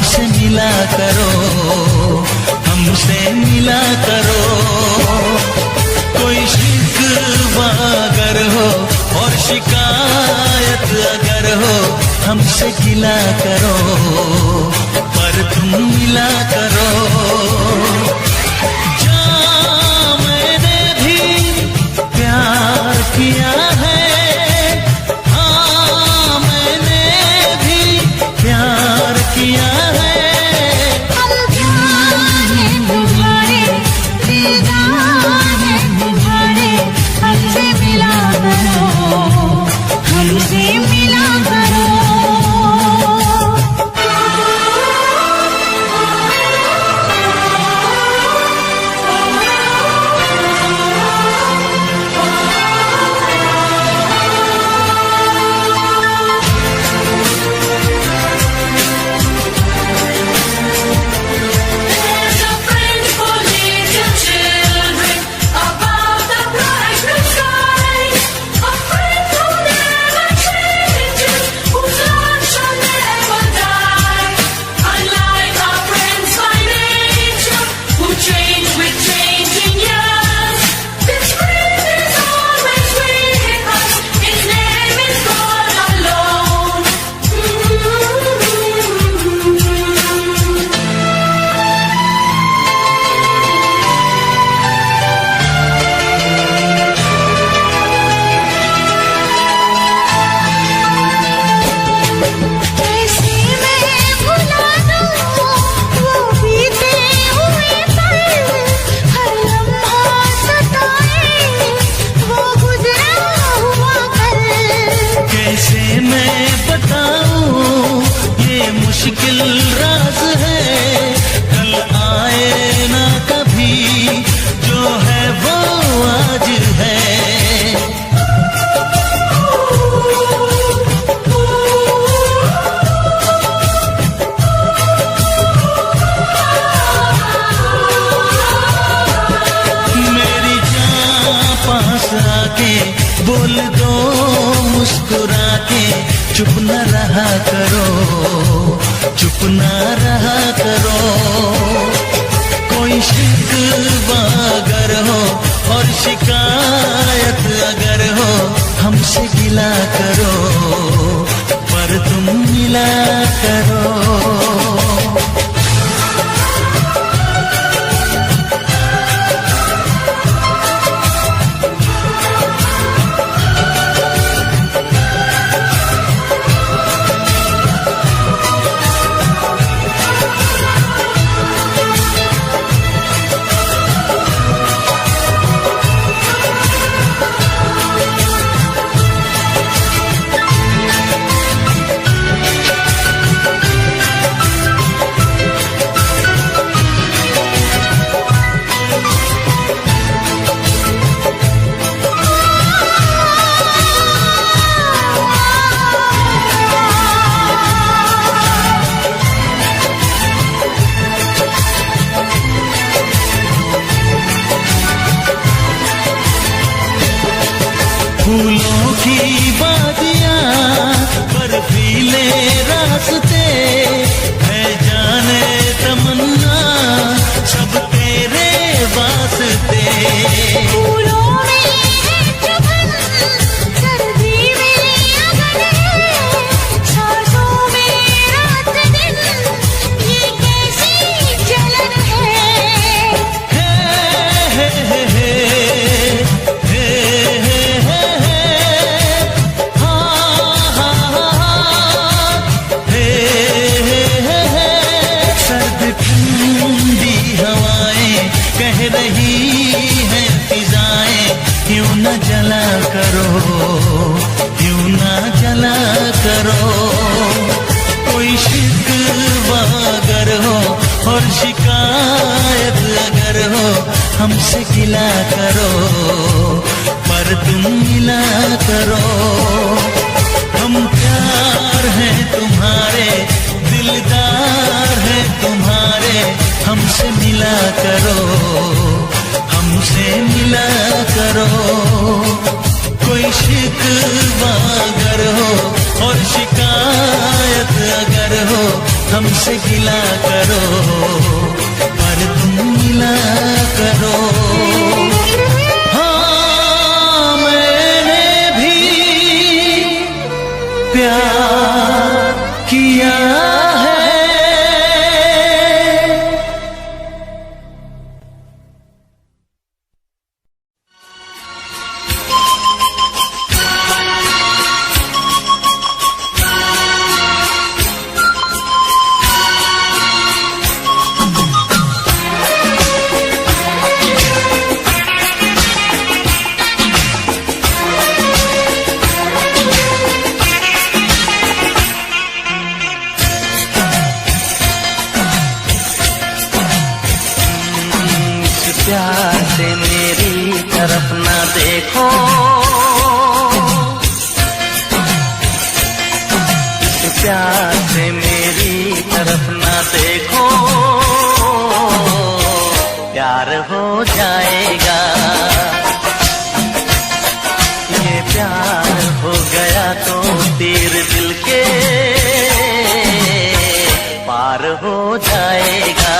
हमसे मिला करो, हमसे मिला करो। कोई शिकवा अगर हो और शिकायत अगर हो, हमसे गिला करो, पर तुम मिला करो। जहाँ मैंने भी प्यार किया है, हाँ मैंने भी प्यार किया है। हमसे मिला करो, हमसे मिला करो। मुश्किल राज है, कल आए ना कभी, जो है वो आज है। मेरी जान पास आके बोल दो मुस्कुरा के, चुप न रहा करो, चुप न रहा करो। कोई शिकवा अगर हो और शिकायत अगर हो, हमसे गिला करो, पर तुम मिला करो। फूलों की वादियाँ, बर्फीले रास्ते, है जाने तमन्ना सब तेरे वास्ते। फूलों में है चुभन, सर्दी में अगन, सांसों में रात दिन, ये कैसी जलन है। कह रही है फिजाएं, क्यों न जला करो, क्यों न जला करो। कोई शिकवा अगर हो और शिकायत अगर हो, हमसे गिला करो, पर तुम मिला करो। हम प्यार हैं तुम्हारे, दिलदार हैं तुम्हारे, हमसे मिला करो, हमसे मिला करो। कोई शिकवा अगर हो और शिकायत अगर हो, हमसे गिला करो पर तुम मिला करो। हाँ मैंने भी प्यार किया है। प्यार से मेरी तरफ ना देखो, प्यार से मेरी तरफ ना देखो, प्यार हो जाएगा। ये प्यार हो गया तो तीर दिल के पार हो जाएगा।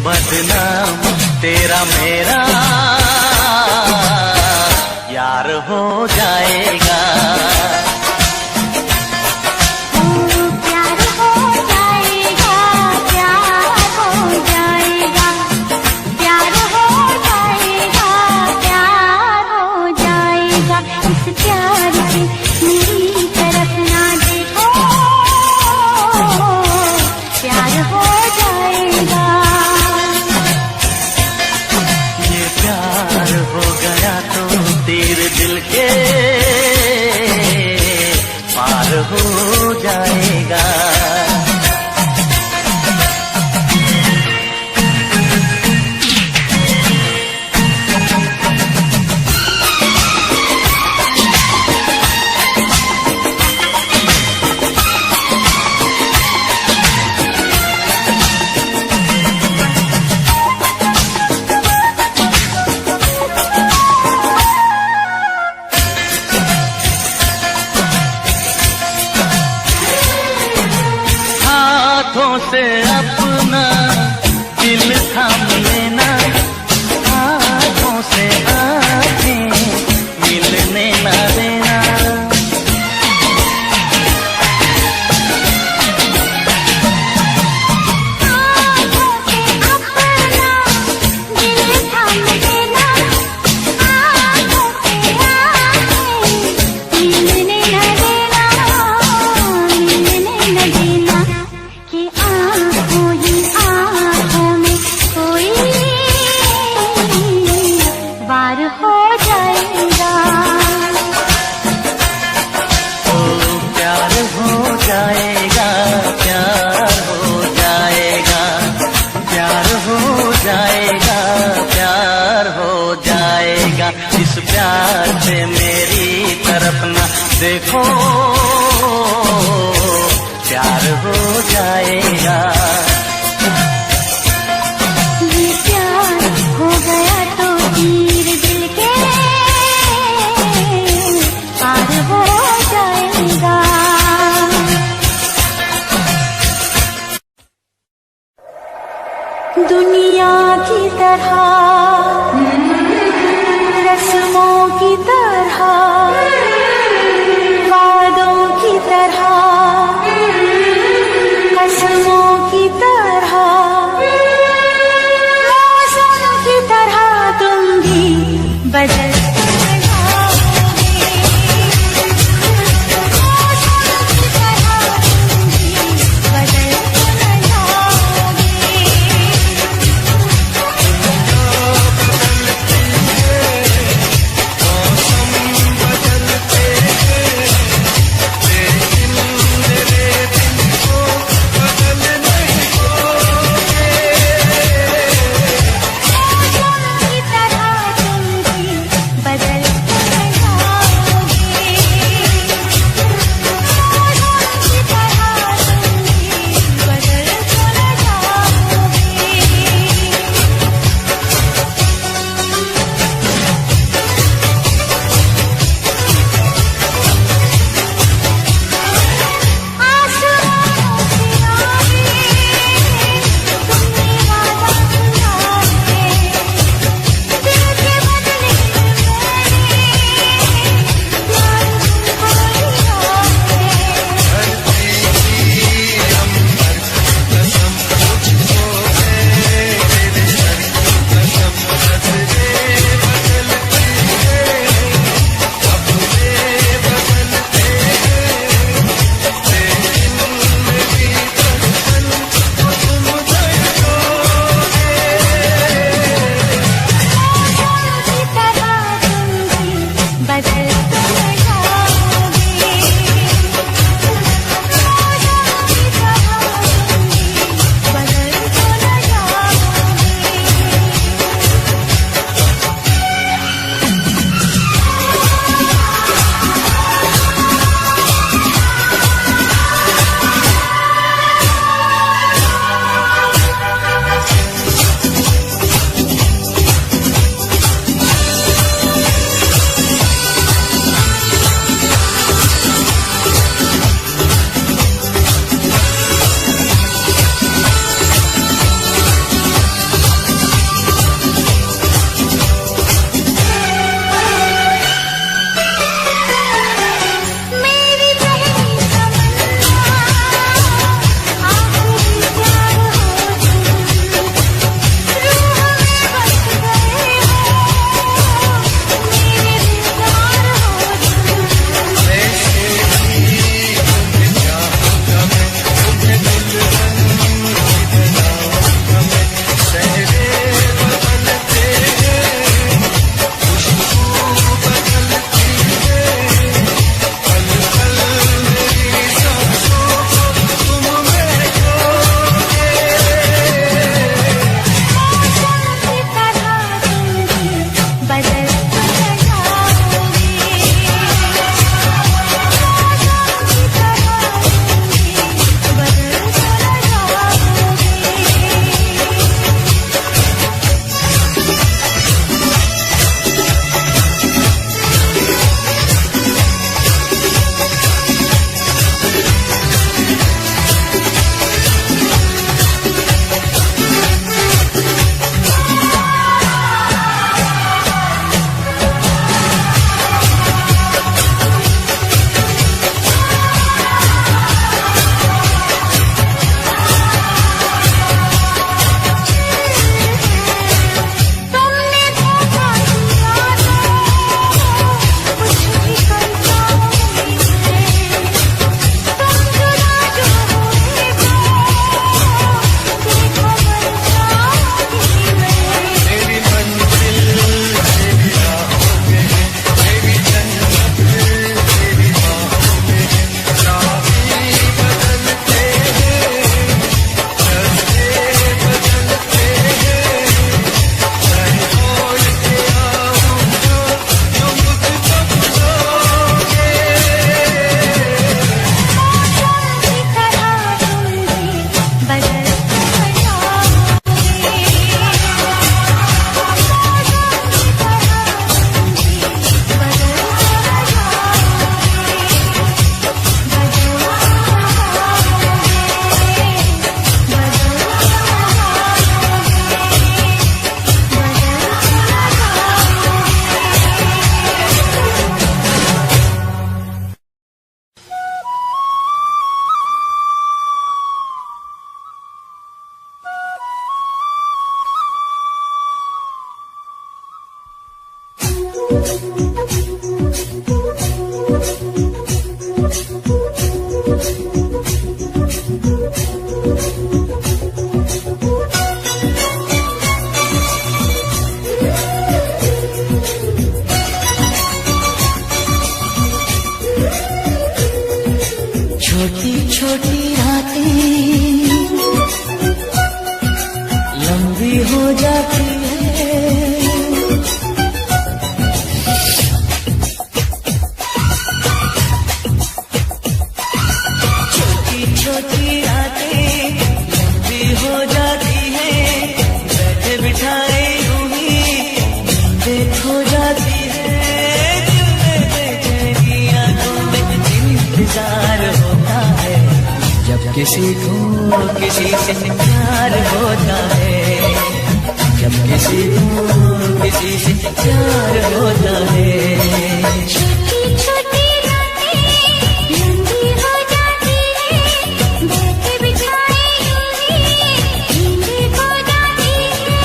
बदनाम तेरा मेरा यार हो जाएगा। प्यार हो जाएगा, प्यार हो जाएगा, प्यार हो जाएगा, प्यार हो जाएगा। इस प्यार से मेरी तरफ ना देखो, प्यार हो जाएगा। प्यार हो गया तो तीर दिल के पार हो जाएगा। हाथों से अपना दिल थाम लेना, हाथों से आँखें मिलने ना देना। इस प्यार से मेरी तरफ ना देखो, दुनिया की तरह, रस्मों की तरह, वादों की तरह, कसमों की तरह, मौसम की तरह तुम भी बदल रातें लंबी हो जाती है। छोटी छोटी रातें लंबी हो जाती है, बैठे बिठाए यूं ही नींदें खो जाती है। दिल में बेचैनी आंखों में इंतजार होता है, जब किसी को किसी से प्यार होता है, जब किसी को किसी से प्यार होता है। छोटी छोटी रातें लंबी हो जाती है, बैठे बिठाए यूं ही नींदें खो जाती है।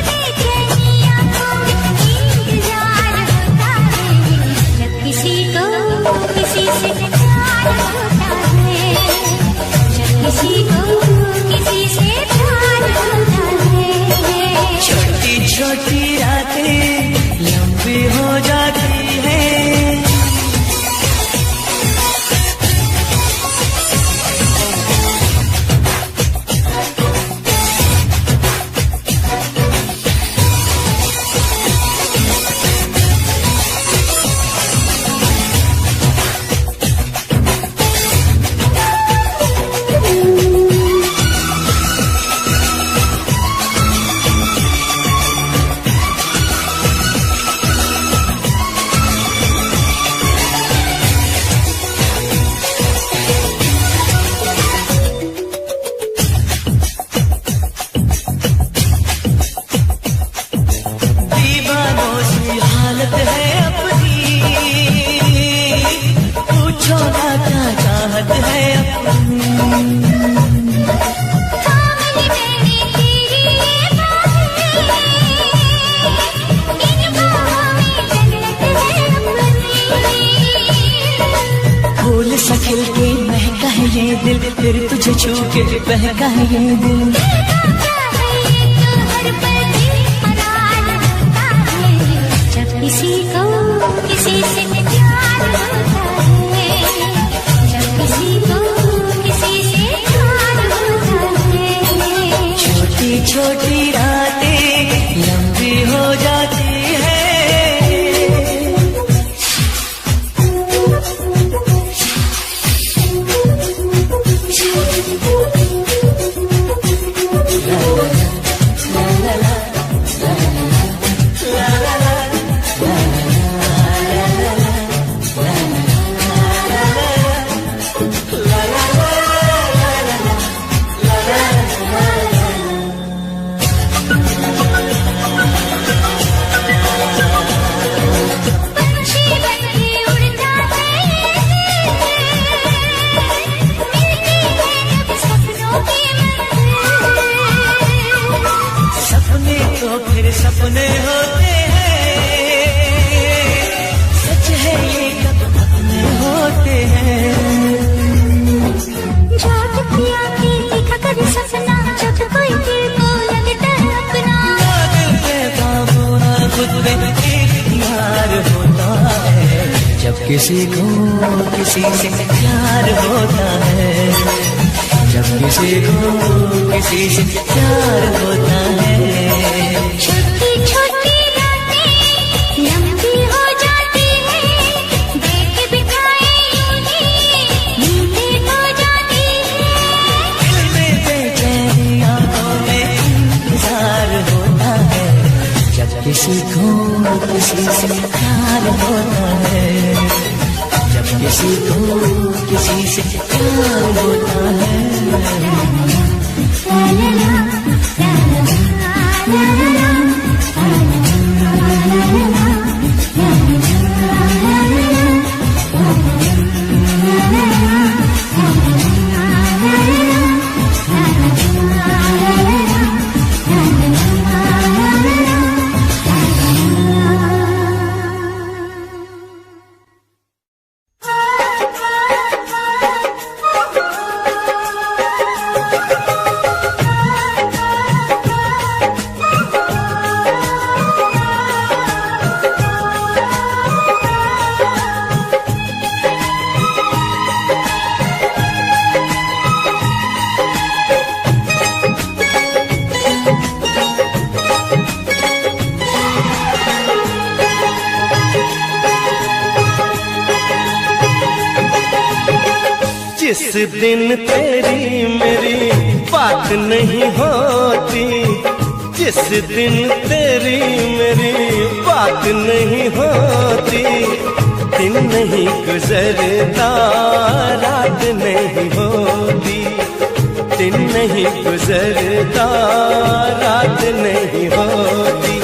बेचैनी आंखों में इंतजार होता है, जब किसी को किसी से प्यार होता है, जब किसी को किसी से प्यार होता है। छोटी छोटी रातें लंबी हो जाती है। दीवानों सी हालत है अपनी, पूछो ना क्या चाहत है अपनी। थामली मैंने तेरी ये बाहें, इन बाहों में जन्नत है अपनी। फूल सा खिल के महका है ये दिल, फिर तुझे छू के बहका है ये दिल। क्या है ये तो हर पल बेकरार होता है, जब किसी को किसी से प्यार होता है, जब किसी को किसी से प्यार होता है। छोटी छोटी रातें लंबी हो जाती है। पंछी बनके उड़ जाते हैं, मिलते हैं जब सपनों की मंजिल। सपने तो फिर सपने होते हैं, सच है ये कब अपने होते हैं। जाग पिया के देखा कर सपना, जब कोई दिल को लगता है अपना। दिल पे काबू ना खुद पे इख्तियार होता है, जब किसी को किसी से प्यार होता है, जब किसी को किसी से प्यार होता है। छोटी छोटी रातें लंबी हो जाती है, बैठे बिठाए यूं ही नींदें खो जाती है। दिल में बेचैनी आंखों में इंतजार होता है, जब किसी को किसी से प्यार होता है, जब किसी को किसी से प्यार होता है। ला ला ला ला ला ला ला ला। दिन तेरी मेरी बात नहीं होती, जिस दिन तेरी मेरी बात नहीं होती, दिन नहीं गुजरता रात नहीं होती, दिन नहीं गुजरता रात नहीं होती,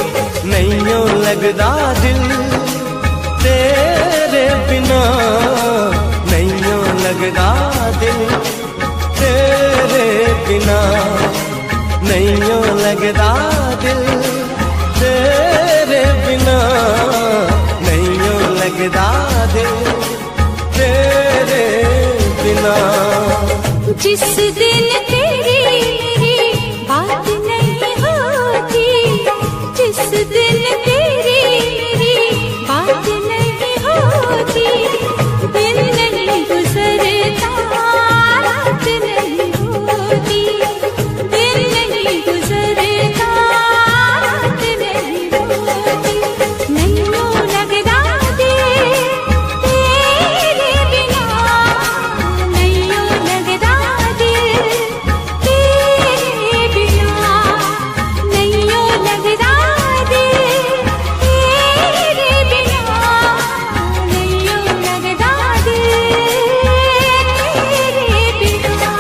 नहीं यूं लगदा दिल तेरे बिना, नहीं यूं लगदा दिल तेरे बिना, नहीं यूं लगदा दिल तेरे बिना, नहीं यूं लगदा दिल तेरे बिना। जिस दिन तेरी मेरी बात नहीं होती, जिस दिन तेरी मेरी बात नहीं होती, दिन नहीं गुजरता रात नहीं होती, दिन नहीं गुजरता रात नहीं होती, नहीं यूं लगदा दिल तेरे बिना, नहीं यूं लगदा दिल तेरे बिना, नहीं यूं लगदा दिल तेरे बिना, नहीं यूं लगदा दिल तेरे बिना।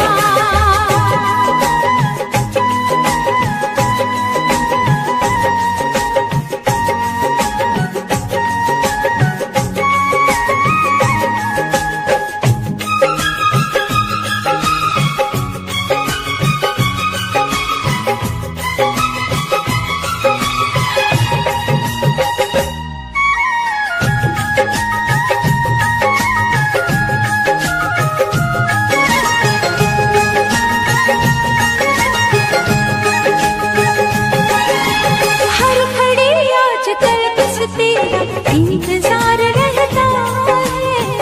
हर घड़ी आजकल बस तेरा इंतजार रहता है,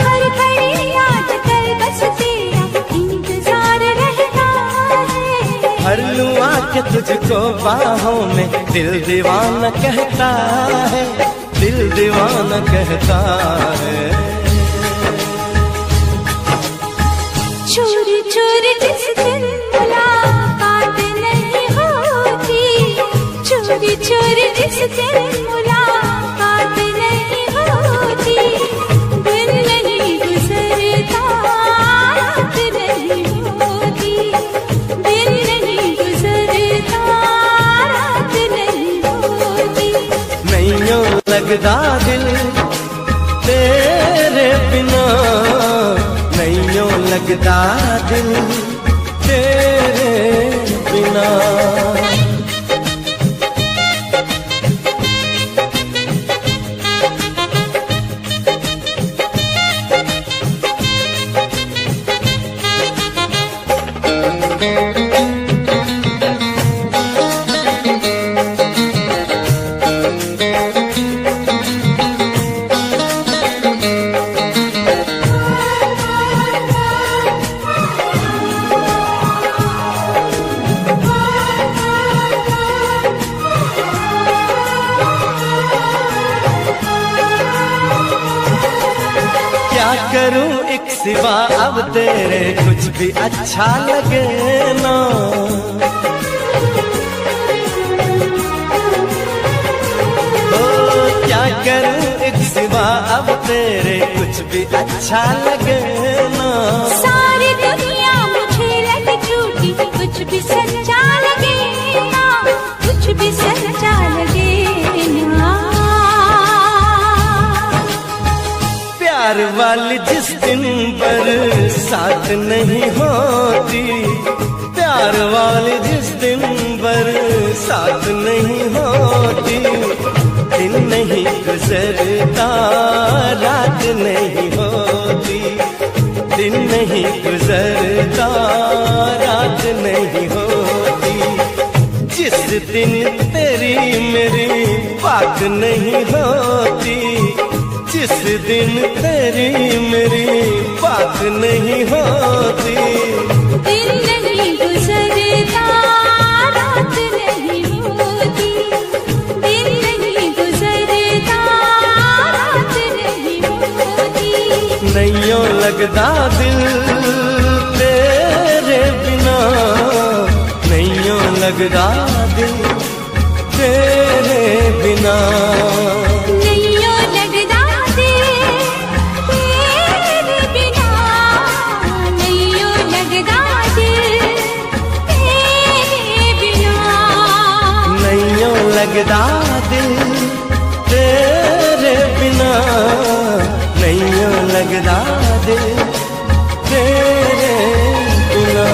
हर घड़ी आजकल बस तेरा इंतजार रहता है। हर लूं आके तुझको बाहों में, दिल दीवाना कहता है, दिल दीवाना कहता है। चोरी चोरी जिस दिन मुलाकात नहीं होती, चोरी चोरी जिस दिन मुलाकात नहीं होती, दिन नहीं गुजरता रात नहीं होती, दिन नहीं गुजरता रात नहीं होती, नहीं यूं लगदा दिल तेरे बिना, नहीं यूं लगदा दिल तेरे बिना। क्या करूं एक सिवा अब तेरे कुछ भी अच्छा लगे ना, ओ क्या करूं एक सिवा अब तेरे कुछ भी अच्छा लगे ना। सारी दुनिया मुझे लगे झूठी, कुछ भी सच्चा लगे ना, कुछ भी सच्चा लगे ना। प्यार वाली जिस दिन बरसात नहीं होती, प्यार वाली जिस दिन बरसात नहीं होती, दिन नहीं गुजरता रात नहीं होती, दिन नहीं गुजरता रात नहीं होती, जिस दिन तेरी मेरी बात नहीं होती, जिस दिन तेरी मेरी बात नहीं होती, दिन नहीं गुजरता रात नहीं होती, दिन नहीं गुजरता नैयों लगदा दिल तेरे बिना, नैयों लगदा दिल तेरे बिना। नैयों लगदा दिल तेरे बिना, नैयों लगदा दिल तेरे बिना। नैयों लगदा दिल तेरे बिना, नैयों लगदा दिल तेरे बिना।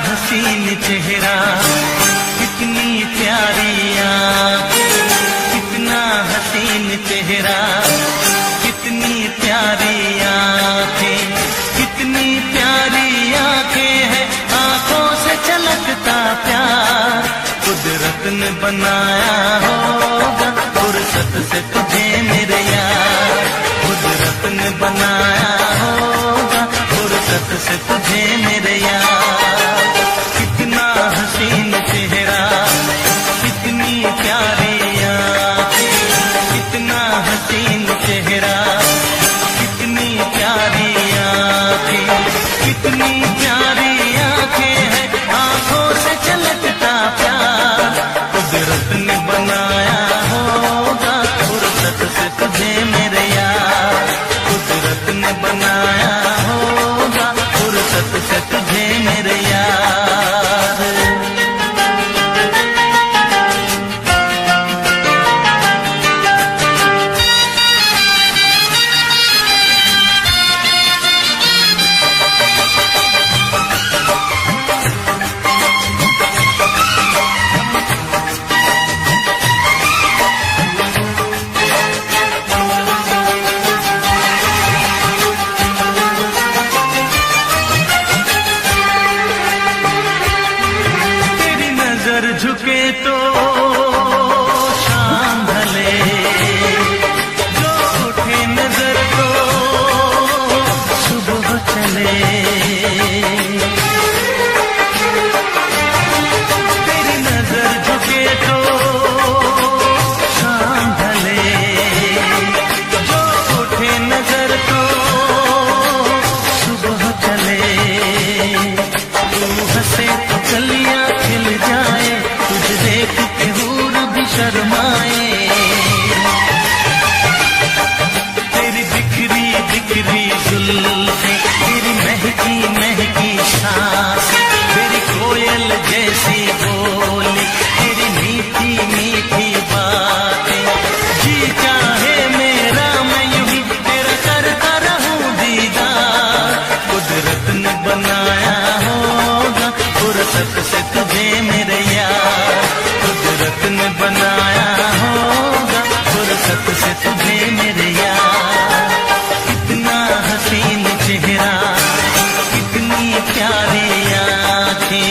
हसीन चेहरा, कितनी प्यारी आँखें, कितना हसीन चेहरा, कितनी प्यारी आँखें, कितनी प्यारी आँखें हैं, आँखों से झलकता प्यार कुदरत ने बनाया होगा, फुर्सत से तुझे मेरे यार, कुदरत ने बनाया होगा, फुर्सत से तुझे मेरे यार। कितना हसीन चेहरा, कितनी प्यारी आँखें, कितना हसीन चेहरा, कितनी प्यारी आँखें, कितनी प्यारी आँखें हैं, आँखों से झलकता प्यार कुदरत ने बनाया होगा, फुर्सत से तुझे मेरे यार, कुदरत ने बनाया होगा, फुर्सत से तुझे मेरे यार। झुके तो शाम ढले, जो उठे नजर तो सुबह चले। तेरी नजर झुके तो शाम ढले, जो उठे नजर तो सुबह चले। तू हंसे तो कलियां खिल जाए, तुझे देख के हूर भी शर्माए। तेरी बिखरी बिखरी जुल्फें, तेरी महकी महकी सांसें, तेरी कोयल जैसी बोली, तेरी मीठी मीठी बातें, जी चाहे मेरा मैं यूं ही तेरा करता रहूं दीदार। कुदरत ने बनाया होगा, फुर्सत से तुझे मेरे यार, कुदरत ने बनाया होगा, फुर्सत से तुझे मेरे यार। कितना हसीन चेहरा, कितनी प्यारी आँखें।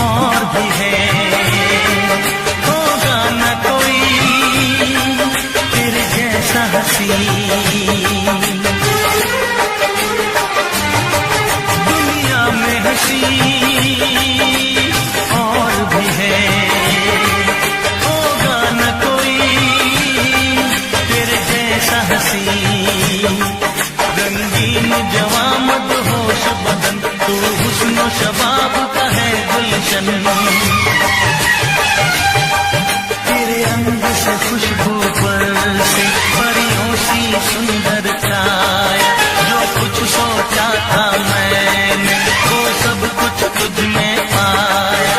और भी है, होगा न कोई तेरे जैसा हसी। दुनिया में हसी और भी है, गुलशन, तेरे अंग से खुशबू बरसे परियों सी सुंदर काया। जो कुछ सोचा था मैंने वो सब कुछ तुझ में पाया।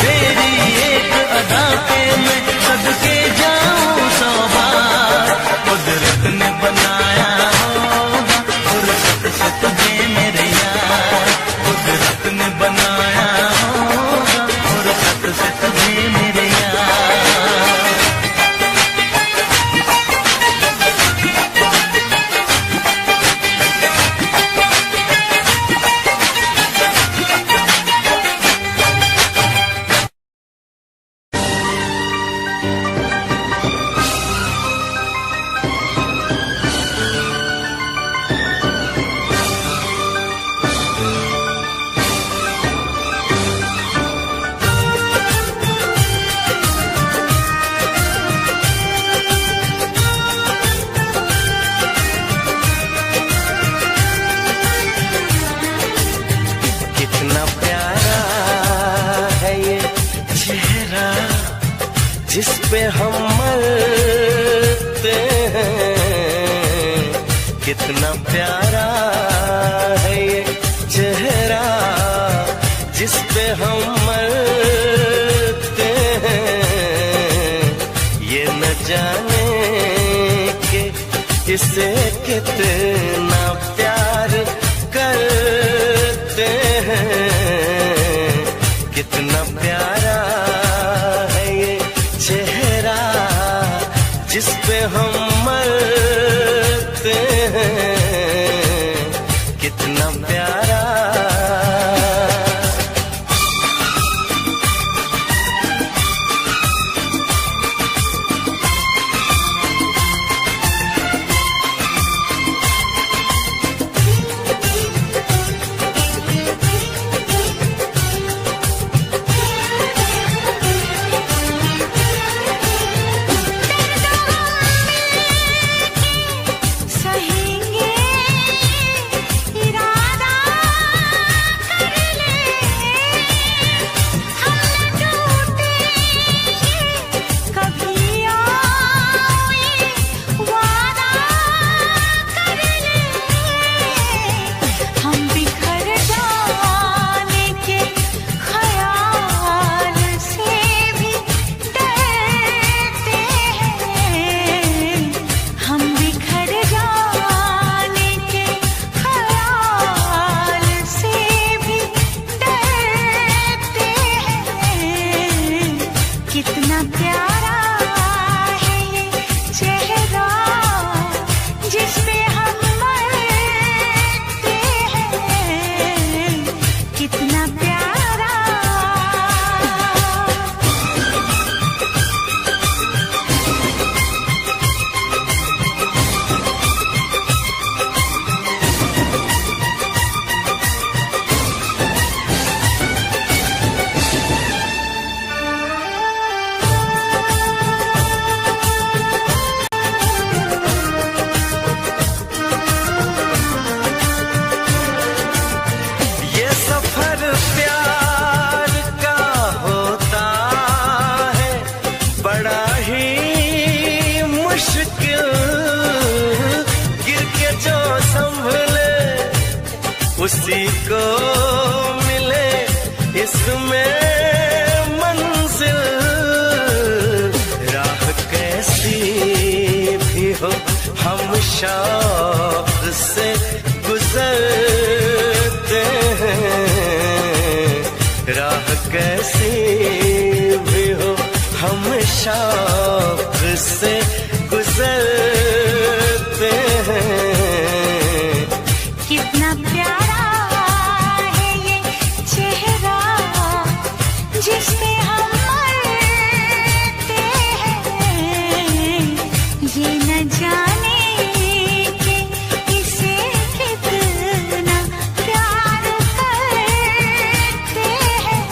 तेरी एक अदा पे मैं सदके जाऊं 100 बार। कुदरत ने बनाया होगा फुर्सत से तुझे मेरे यार। कुदरत ने बनाया होगा फुर्सत से तुझे मेरे यार। कितना प्यारा है ये चेहरा जिस पे हम मरते हैं। कितना प्यारा है ये चेहरा जिस पे हम मरते हैं। ये न जाने कि इसे कितना प्यार करते हैं। कितना प्यारा है ये चेहरा जिस पे हम मरते हैं। कितना प्यारा। सहेंगे इरादा कर ले, हम न टूटेंगे कभी और ये वादा कर ले। हम बिखर जाने के ख्याल से भी डरते हैं। हम बिखर जाने के ख्याल से भी डरते हैं। कितना प्यारा है ये चेहरा जिस पे हम मरते हैं। कितना प्यारा। ये सफर प्यार का होता है बड़ा ही मुश्किल। गिर के जो संभले उसी को मिले इसमें मंजिल। राह कैसी भी हो हम शौक से गुजरते हैं। राह कैसी भी हो हम शौक से गुजरते हैं। कितना प्यारा है ये चेहरा जिस पे हम मरते हैं। ये न जाने कि इसे कितना प्यार करते हैं।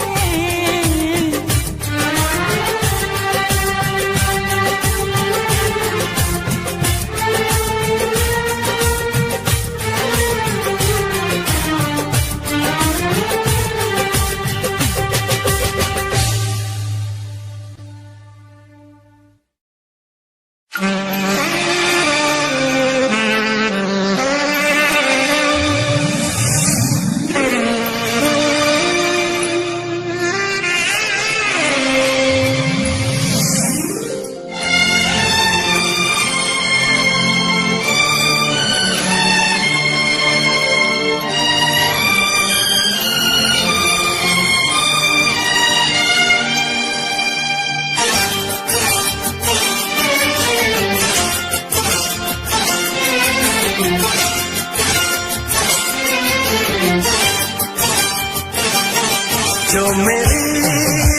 मेरी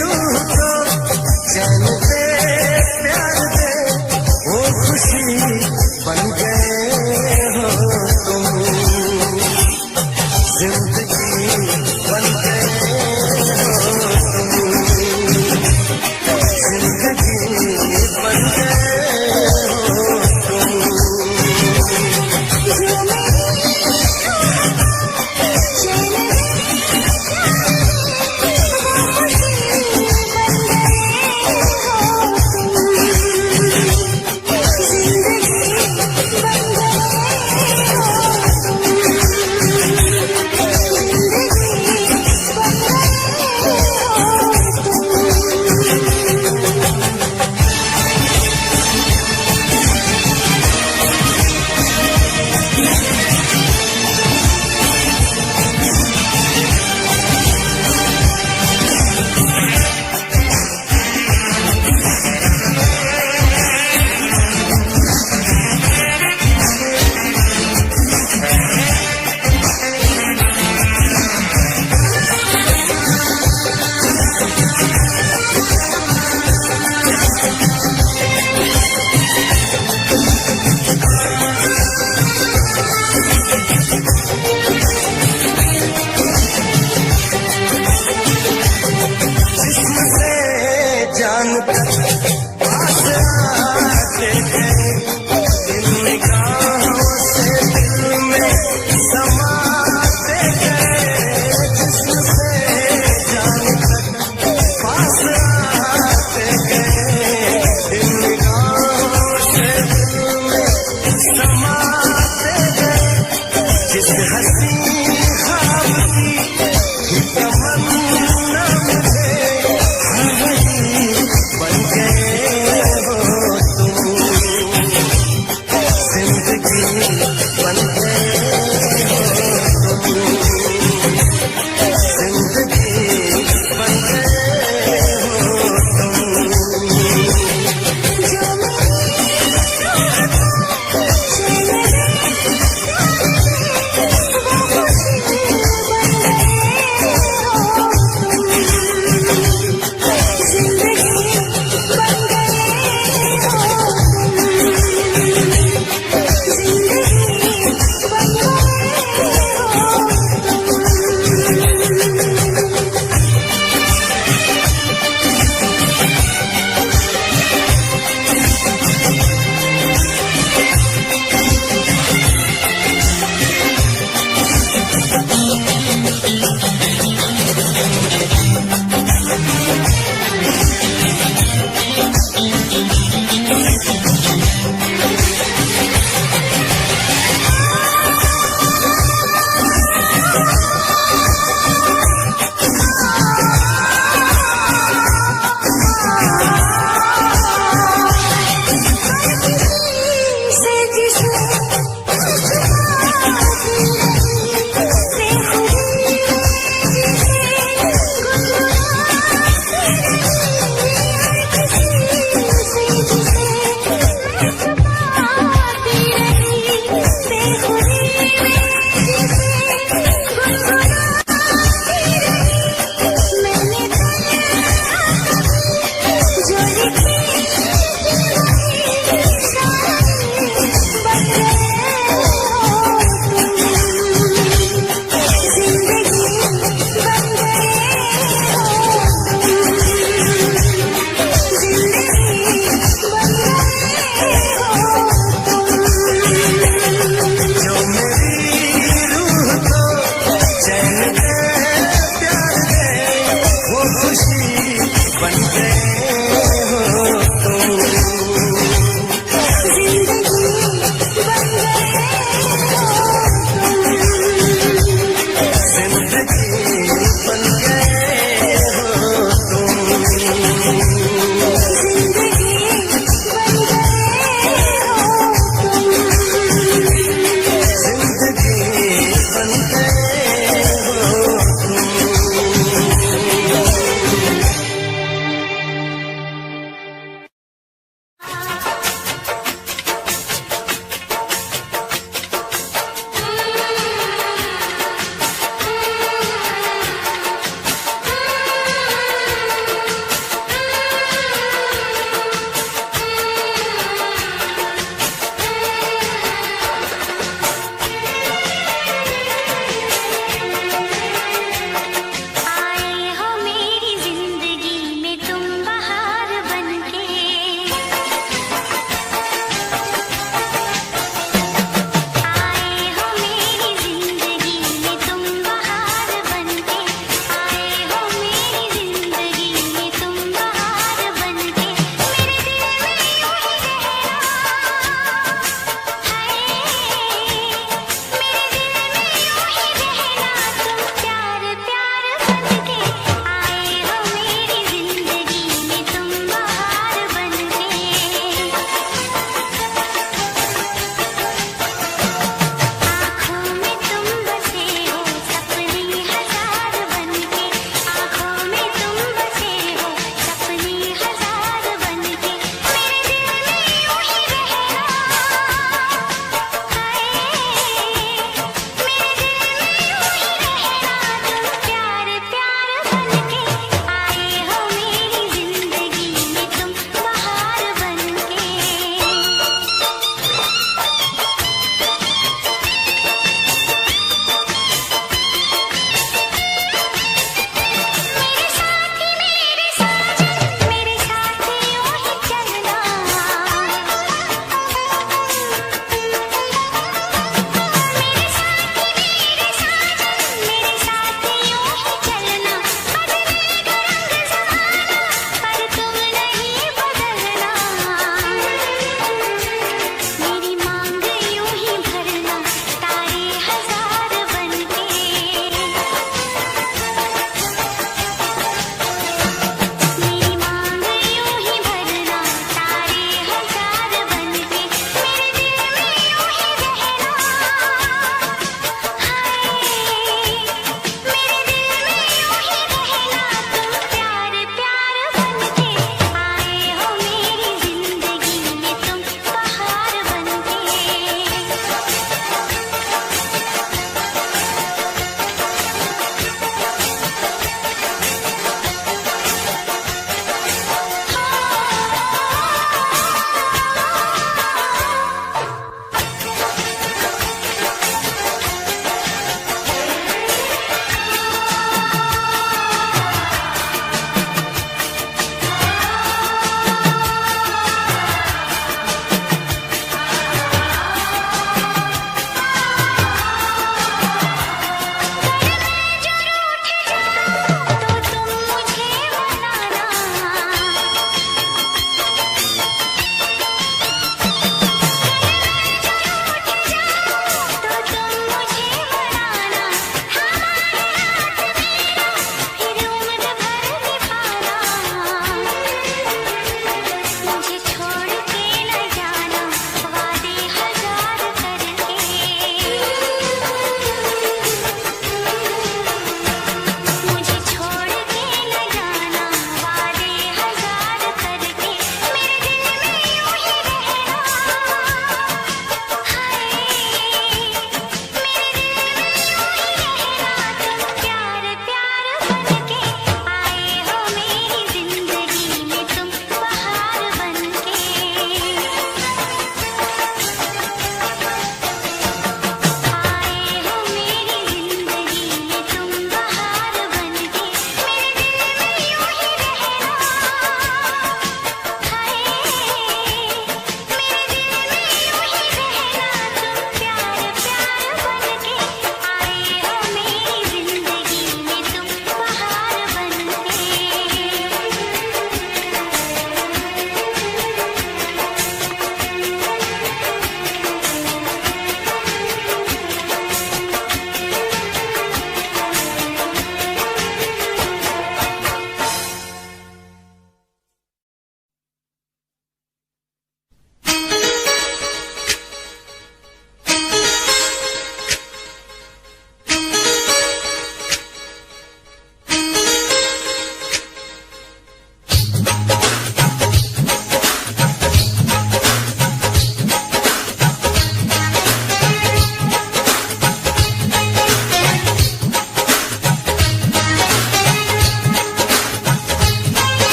रूह को चैन दे प्यार दे वो खुशी बन गए हो तुम जिंदगी बन गए हो तुम जिंदगी बन गए हो तुम चैन दे वो खुशी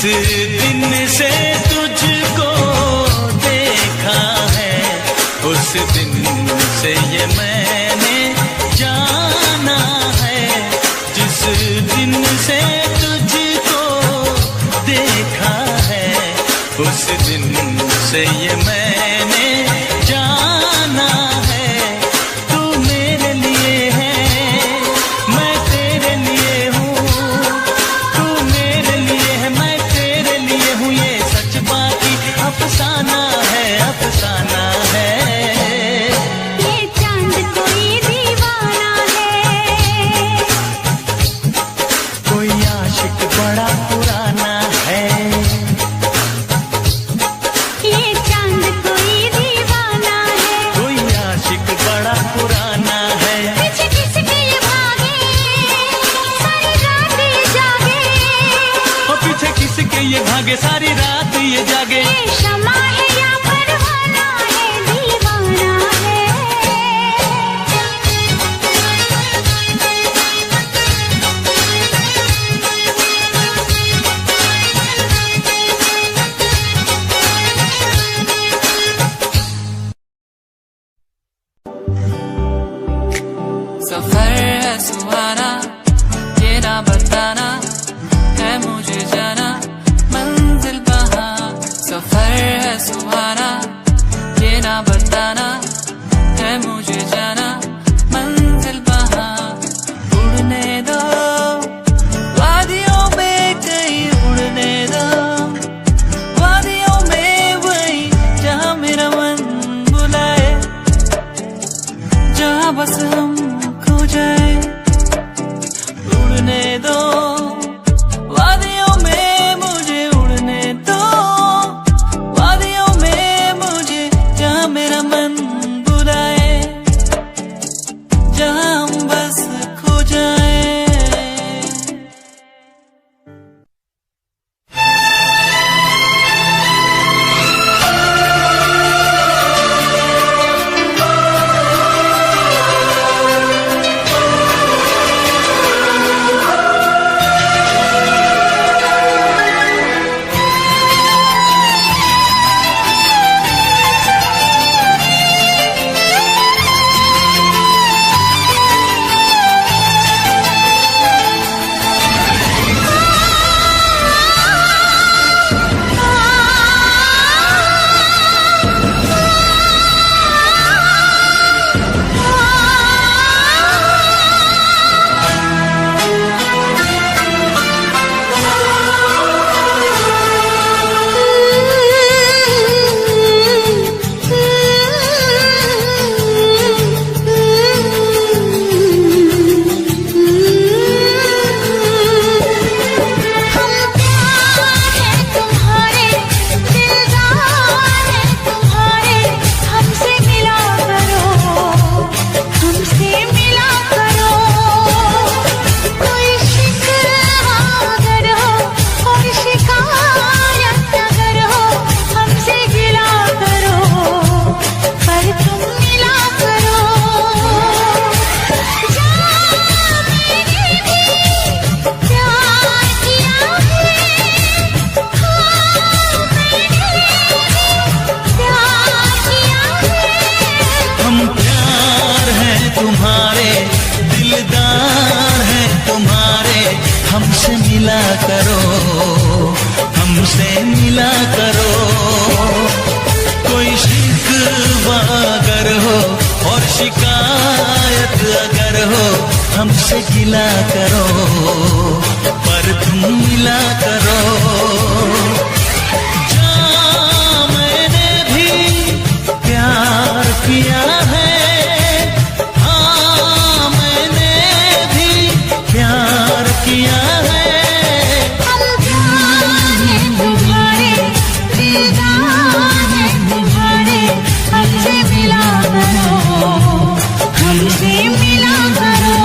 दिन से तुझको देखा है, उस दिन से ये मैंने जाना है। जिस दिन से तुझको देखा है, उस दिन से ये मैंने जाना है। तू मेरे लिए है, मैं तेरे लिए हूँ। तू मेरे लिए है, मैं तेरे लिए हूँ। ये सच बाकी अफसाना है, अफसाना है। ये चांद कोई दीवाना है, कोई आशिक बड़ा पुराना है। ये चांद कोई दीवाना है। कोई आशिक बड़ा पुराना है। पीछे किसके ये भागे, सारी रात ये जागे। और पीछे किसके ये भागे, सारी रात ये जागे। ये शमा है या परवाना है, दीवाना है। सफर है सुहाना, ये ना बताना है मुझे जाना मंजिल कहाँ। सफर है सुहाना, ये ना बताना है मुझे जाना मंजिल कहाँ। उड़ने दो वादियों में कहीं, उड़ने दो वादियों में वही जहाँ मेरा मन बुलाए, जहाँ बस हम खो जाए। उड़ने दो वादियों में मुझे, उड़ने दो वादियों में मुझे, जहाँ मेरा मन बुलाए, जहाँ हम बस खो जाए। मिला करो, हमसे मिला करो। कोई शिकवा अगर हो और शिकायत अगर हो, हमसे गिला करो, पर तुम मिला करो। जहाँ मैंने भी प्यार किया है, हाँ मैंने भी प्यार किया है। हमसे मिला करो।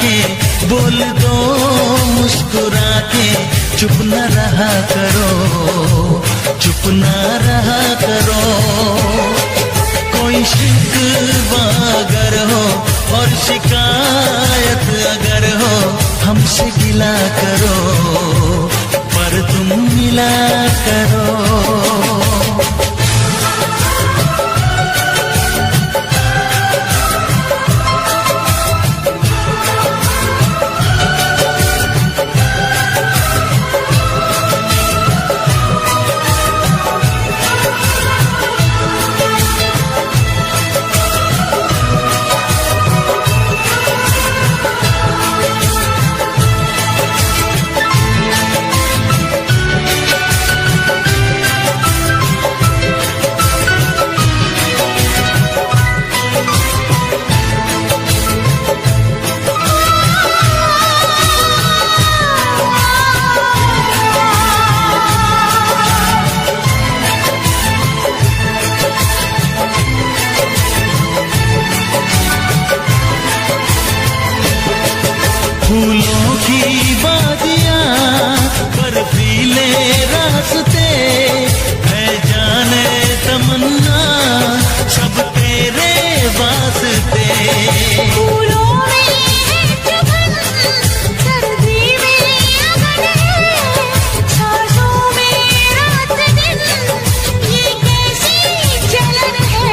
के बोल दो मुस्कुरा के, चुप न रहा करो, चुप न रहा करो। कोई शिकवा अगर हो और शिकायत अगर हो, हमसे गिला करो पर तुम मिला करो। फूलों की वादियाँ बर्फीले रास्ते, है जाने तमन्ना सब तेरे वास्ते। फूलों में है चुभन, सर्दी में अगन है, सांसों में रात दिन, ये कैसी जलन है।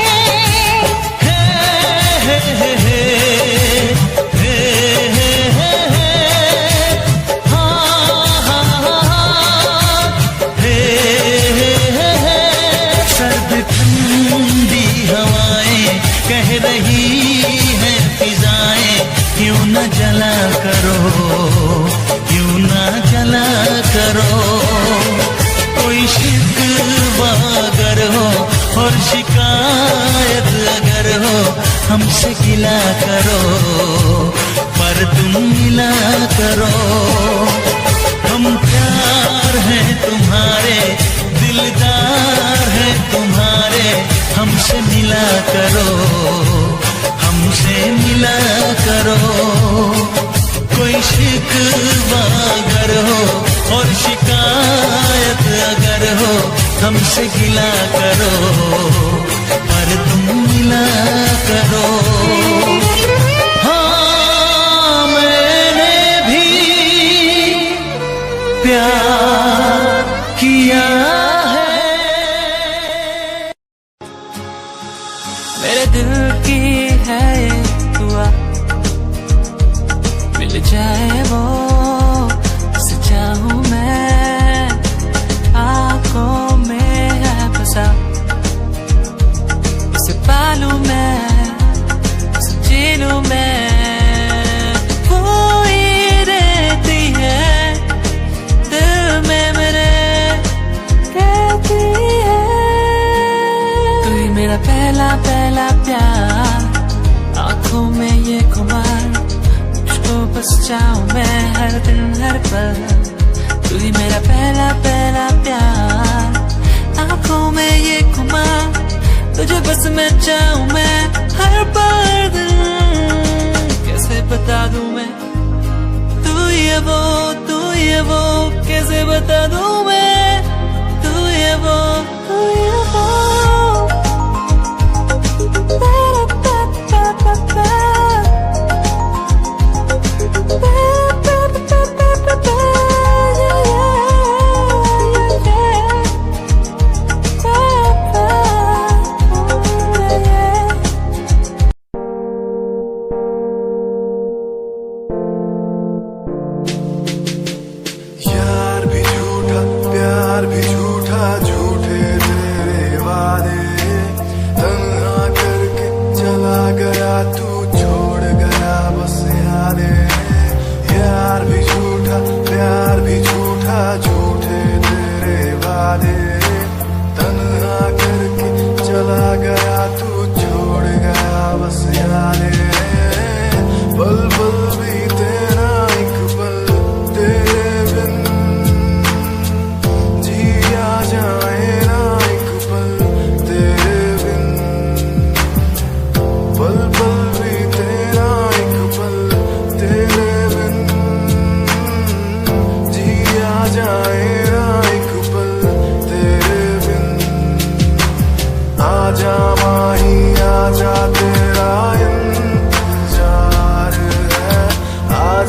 कह रही है फिजाएं, क्यों न जला करो, क्यों न जला करो। कोई शिकवा अगर हो और शिकायत अगर हो, हमसे गिला करो पर तुम मिला करो। हम प्यार हैं तुम्हारे, दिलदार हैं तुम्हारे, हमसे मिला करो, हमसे मिला करो। कोई शिकवा अगर हो और शिकायत अगर हो, हमसे गिला करो पर तुम मिला करो। हाँ मैंने भी प्यार किया है। मेरे दिल की है ये दुआ, मिल जाए वो जिसे चाहूं मैं, आंखों में है बसा, उसे पालूं मैं, उसे जी लूं मैं। कोई रहती है दिल में मेरे, कहती है तू ही मेरा पहला पहला प्यार, आंखों में ये खुमार, मुझको बस चाहूं मैं हर दिन हर पल। तू ही मेरा पहला पहला प्यार, आंखों में ये खुमार, तुझे बस मैं चाहूं मैं हर पल। कैसे बता दूं मैं तू ये वो, तू ये वो, कैसे बता दूं मैं तू ये वो, तू ये वो। यार भी झूठा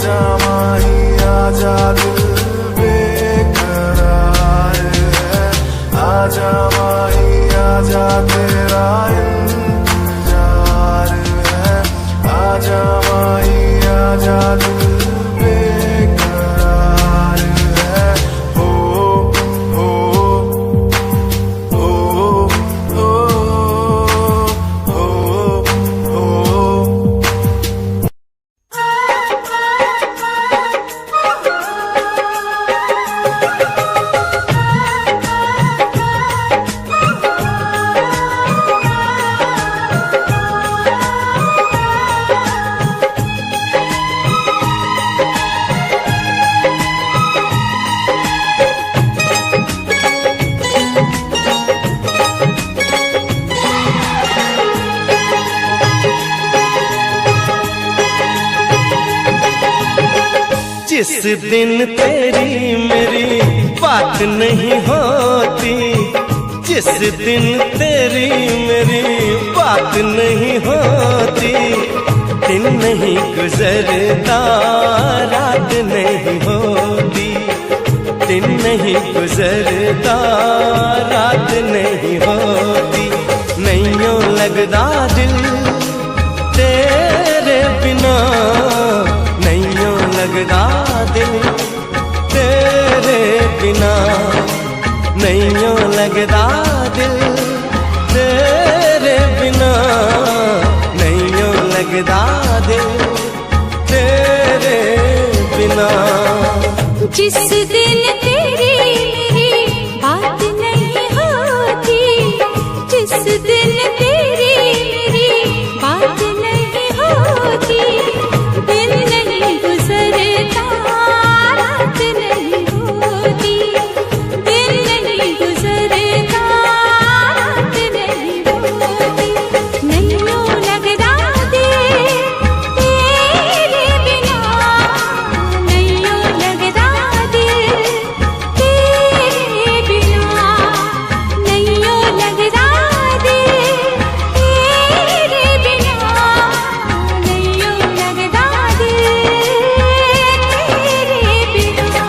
आजा माही आजा दिल बेकरार है, आजा माही आजा तेरा इंतजार है, आजा माही आजा दिल बेकरार है। ओ ओ ओ ओ ओ ओ जिस दिन तेरी मेरी बात नहीं होती, जिस दिन तेरी मेरी बात नहीं होती, दिन नहीं गुजरता रात नहीं होती, दिन नहीं गुजरता रात नहीं होती, नैयों लगदा दिल तेरे बिना, नैयों लगदा दिल तेरे बिना, नैयों लगदा दिल तेरे बिना, नैयों लगदा दिल तेरे बिना। जिस दिन तेरी मेरी बात नहीं होती, जिस दिन तेरी मेरी बात नहीं होती, दिन नहीं गुजरता रात नहीं होती, दिन नहीं गुजरता रात नहीं होती, नैयों लगदा दिल तेरे बिना, नैयों लगदा दिल तेरे बिना, नैयों लगदा दिल तेरे बिना, नैयों लगदा दिल तेरे बिना।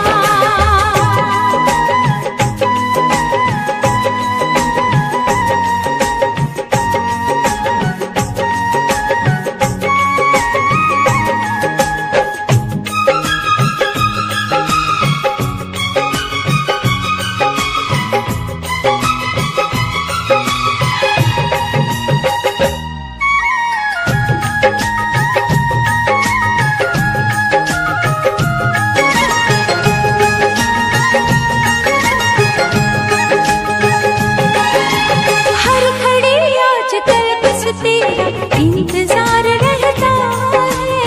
हर घड़ी आजकल बस तेरा इंतजार रहता है,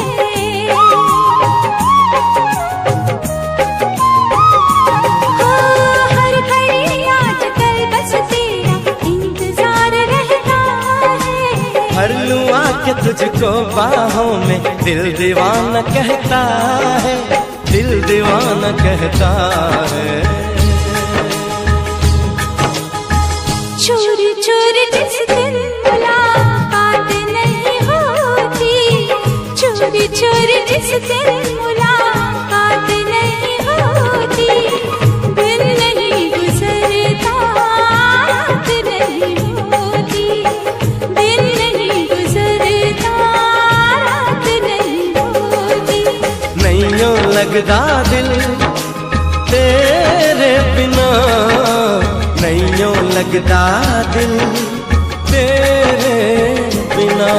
हाँ, हर घड़ी आजकल बस तेरा इंतजार रहता है। भर लूं आके तुझको बाहों में, दिल दीवाना कहता है, दिल दीवाना कहता है। चोरी चोरी जिस दिन मुलाकात नहीं होती, चोरी चोरी जिस दिन मुलाकात नहीं होती, दिन नहीं गुजरता रात नहीं होती, दिन नहीं गुजरता रात नहीं होती, नैयों लगदा दिल तेरे बिना, नैयों लगदा दिल तेरे बिना।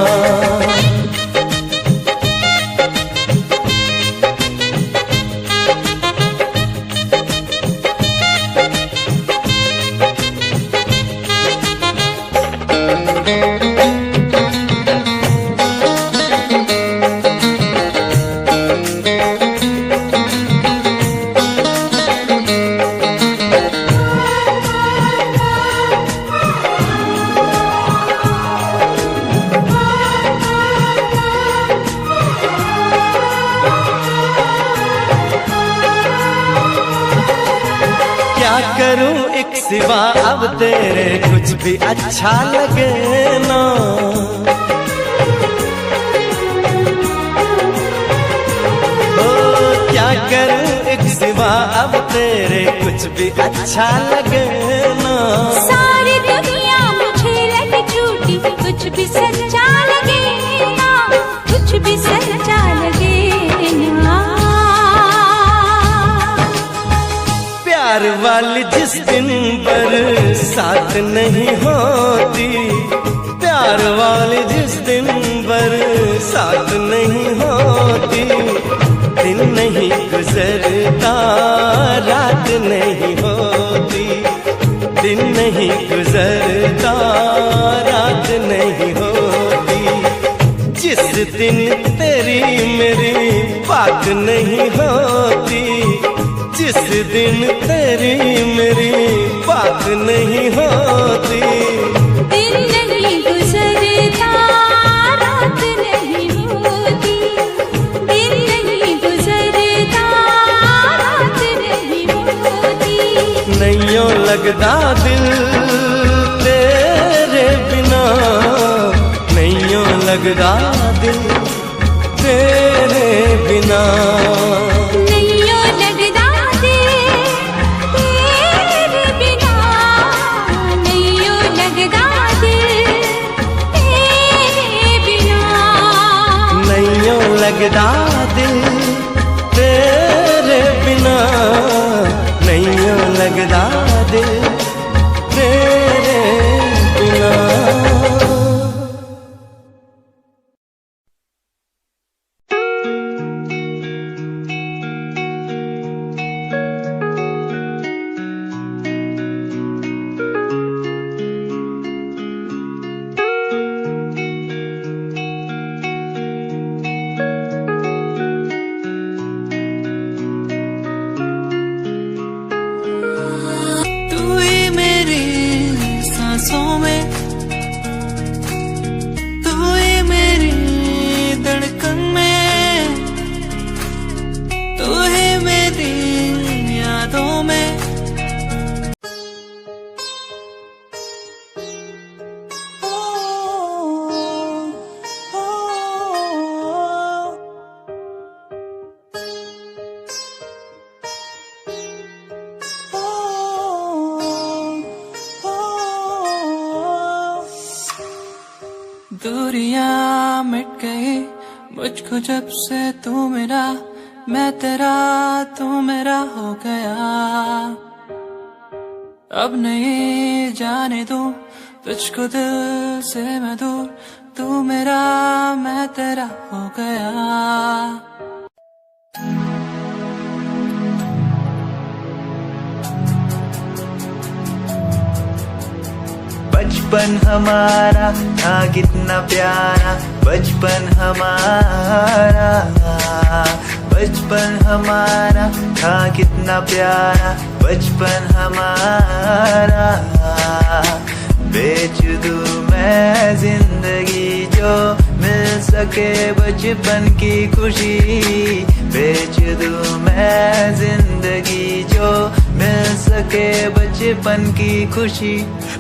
क्या करूं एक सिवा अब तेरे कुछ भी अच्छा लगे ना, ओ अब तेरे कुछ भी अच्छा लगे ना। सारी दुनिया मुझे लगे झूठी, कुछ भी सच्चा लगे ना, कुछ भी सच्चा लगे ना। प्यार वाली जिस दिन बरसात नहीं होती, प्यार वाली जिस दिन बरसात नहीं होती, दिन नहीं गुजरता रात नहीं होती, दिन नहीं गुजरता रात नहीं होती। जिस दिन तेरी मेरी बात नहीं होती, जिस दिन तेरी मेरी बात नहीं होती, दिन नहीं गुजरता रात नहीं होती, दिन नहीं गुजरता रात नहीं होती। नैयों लगदा दिल तेरे बिना, नैयों लगदा दिल तेरे बिना। नैयों लगदा दिल तेरे बिना, नैयों लगदा दिल तेरे बिना। नैयों लगदा दिल तेरे बिना, नैयों लगदा दिल तेरे बिना। दूरियां मिट गई मुझको जब से तू मेरा, मैं तेरा तू मेरा हो गया। अब नहीं जाने दूं तुझको दिल से मैं दूर, तू मेरा मैं तेरा हो गया। बचपन हमारा था कितना प्यारा, बचपन हमारा, बचपन हमारा था कितना प्यारा, बचपन हमारा। बेच दूं मैं जिंदगी जो मिल सके बचपन की खुशी, बेच दूं मैं जिंदगी जो मिल सके बचपन की खुशी।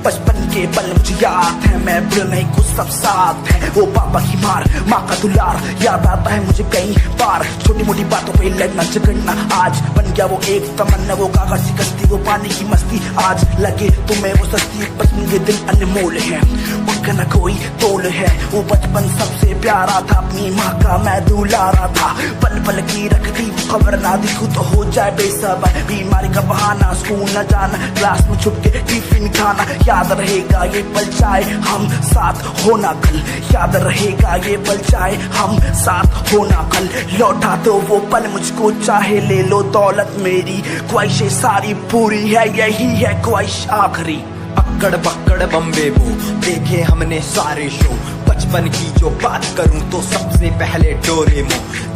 बचपन के पल मुझे याद है, मैं भूल नहीं कुछ सब साथ है। वो पापा की मार, माँ का दुलार याद आता है मुझे कई बार। छोटी मोटी बातों पे लड़ना झगड़ना आज बन गया वो एक तमन्ना, वो कागज की कश्ती वो पानी की मस्ती। आज लगे तुम्हें वो सस्ती, बचपन के दिन अनमोल है, उनका न कोई तोल है। वो बचपन सबसे प्यारा था, अपनी माँ का मैं दुलारा था। पल पल की रखती वो खबर ना दिखूं तो हो जाए बेसबर, बीमारी का बहाना, स्कूल न जाना, क्लास में छुप के टिफिन खाना। याद रहेगा ये पल चाहे हम साथ होना कल, याद रहेगा ये पल चाहे हम साथ होना कल। लौटा दो वो पल मुझको, चाहे ले लो दौलत मेरी, ख्वाहिशें सारी पूरी है, यही है ख्वाहिश आखिरी। अक्कड़ बक्कड़ बम्बे वो देखे हमने सारे शो, बचपन की जो बात करूं तो सबसे पहले Doraemon.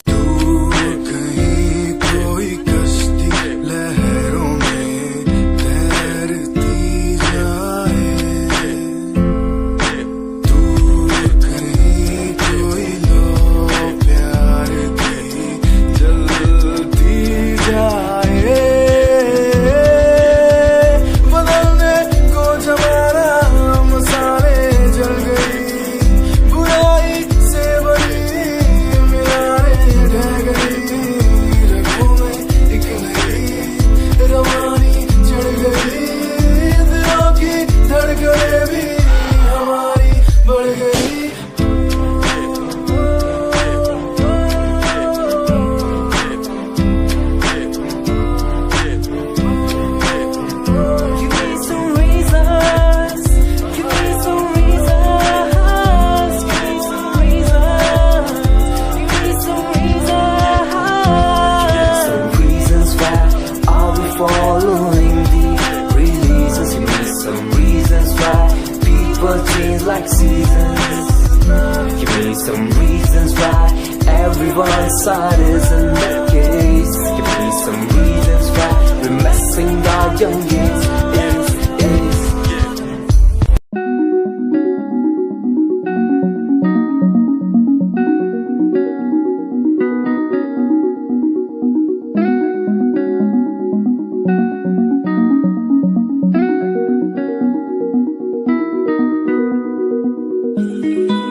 side is a case. Give me some reasons why we're messing our young years.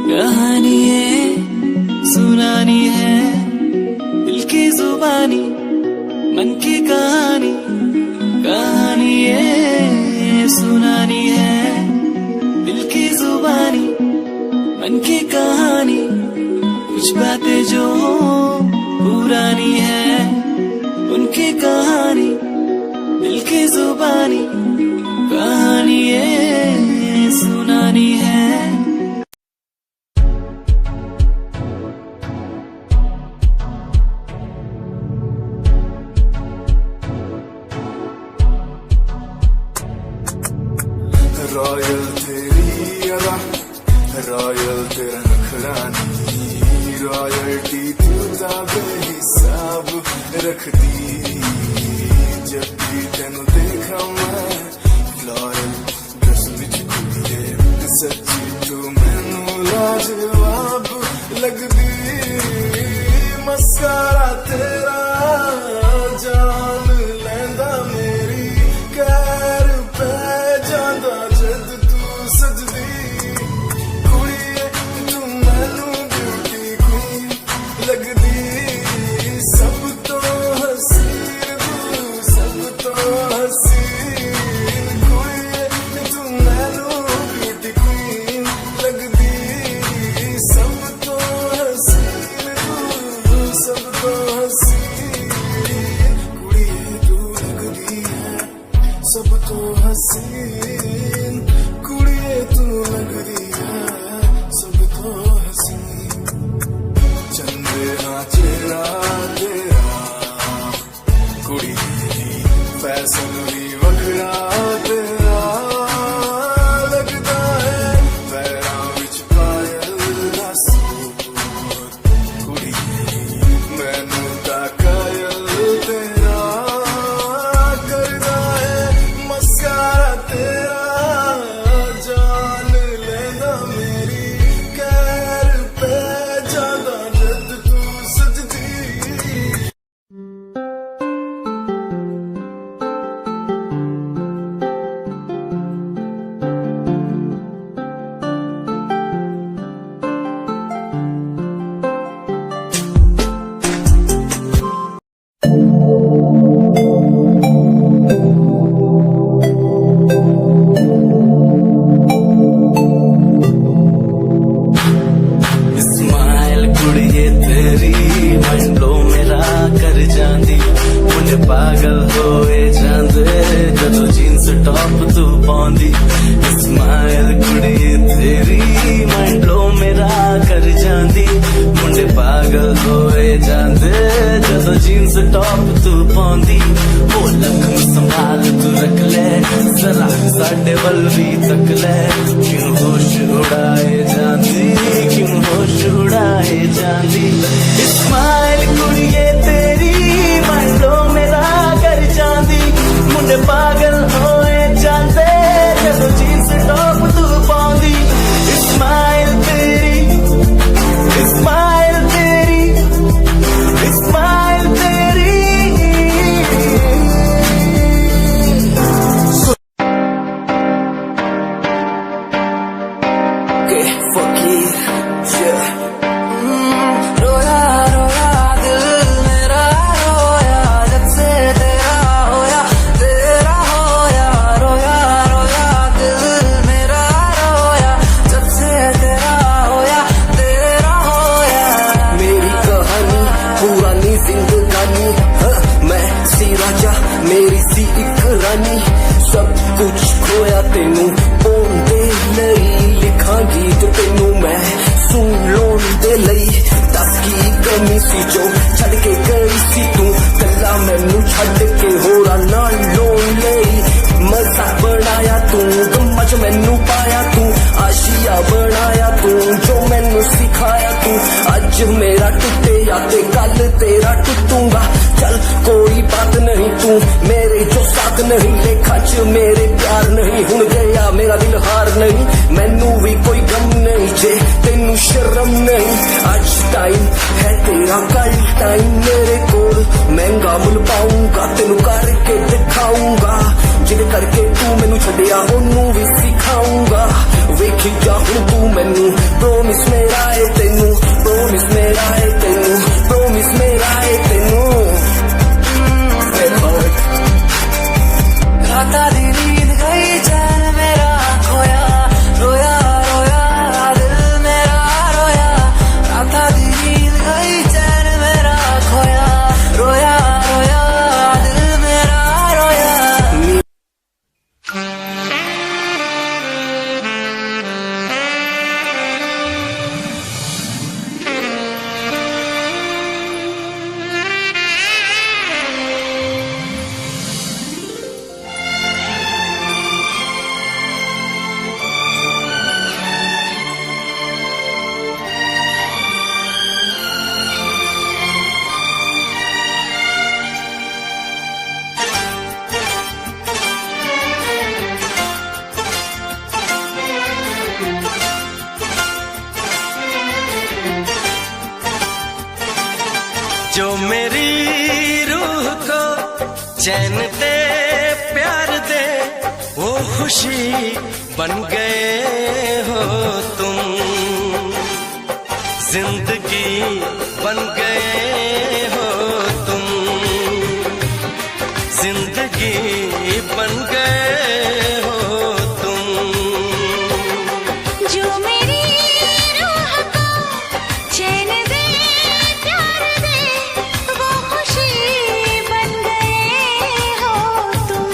कहानी है सुनानी है दिल की जुबानी मन की कहानी कहानी है सुनानी है दिल की जुबानी मन की कहानी कुछ बातें जो पुरानी है उनकी कहानी दिल की जुबानी कहानी है सुनानी है रॉयल तेरी अदा रॉयल तेरा नखरानी रॉयल्टी तुझा बेहिसाब रखदी जब भी तेनू देखा मैं फ्लोरल ड्रेस विच कुड़िए सच्ची तू मैनू लाजवाब लगदी मस्कारा तेरा जान लैंदा मेरी कैर पे जांदा जद तू सजदी कुड़िए तू मैनू ब्यूटी क्वीन लगदी सब तो हसीन तू सब तो हसीन कुड़िए तू मैनू ब्यूटी क्वीन लगदी सब तो हसीन तू सब तो हसीन कुड़िए तू लगदी है सब तो हसीन कुड़िए तू लगदी है सब तो हसीन चंदेरा चेहरा तेरा कुड़ी फैशन भी वखरा तेरा लगदा है पैरां विच पायल दा सूट कुड़ी मैनू तां कायल तेरा करदा है मस्कारा तेरा जान लेंदा मेरी कैर पे जांदा जद तू सजदी स्माइल कुड़िए तेरी मन लो मेरा कर जांदी मुझे पागल होए जांदे जदों जीन्स टॉप तू पाउंदी स्माइल कुड़िए तेरी मन लो मेरा कर जांदी मुझे पागल होए जांदे जदों जीन्स टॉप तू पाउंदी वो लखन संभाल तू रख ले जरा साडे वल भी तक ले क्यों होश उड़ाए जांदी क्यों होश उड़ाए जांदी स्माइल कुड़िए तेरी मन लो मेरा कर जांदी मुंडे पागल होए जांदे जदों जीन्स टॉप तू पाउंदी स्माइल तेरी स्माइल तेरी स्माइल तेरी रोया रोया दिल मेरा रोया जब से तेरा होया रोया रोया दिल मेरा रोया जब से तेरा होया मेरी कहानी पुरानी जिंदगानी मैं सी राजा मेरी सी एक रानी सब कुछ खोया तेनू पाउंदे लई लिखा गीत तेनू मैं सुन लोन दे लई दस की कमी सी जो छड़ के गई सी तू कला मैनू छड़ के होरा नाल लोन लई मजा बनाया तू गम्मा च मैनू पाया तू आशिया बनाया तू जो मैनू सिखाया तू अज मेरा टुटे गया ते कल तेरा टूटूंगा। चल कोई बात नहीं, तू मेरे जो साथ नहीं, लेखा च मेरे प्यार नहीं। हुण गया मेरा दिल हार नहीं, मैनू भी कोई गम नहीं जे तेनू शर्म नहीं। अज टाइम है तेरा, कल टाइम मेरे कोल, महंगा मुल पाऊंगा तेनू करके दिखाऊंगा। जिद करके तू मैनू छड्डिया ओनू भी सिखाऊंगा। वेखी जा हुण तू मैनू, प्रोमिस मेरा है तेनू, प्रोमिस मेरा है तेनू, प्रोमिस मेरा है तेनू। राता दी नींद गई, चैन मेरा खोया, रोया रोया दिल मेरा रोया। राता दी नींद गई, चैन मेरा खोया, रोया रोया दिल मेरा रोया। जो मेरी रूह को चैन दे, प्यार दे, वो खुशी बन गए हो तुम। जिंदगी बन गए हो तुम, जिंदगी बन गए हो तुम। जो मेरी रूह को चैन दे, प्यार दे, वो खुशी बन गए हो तुम।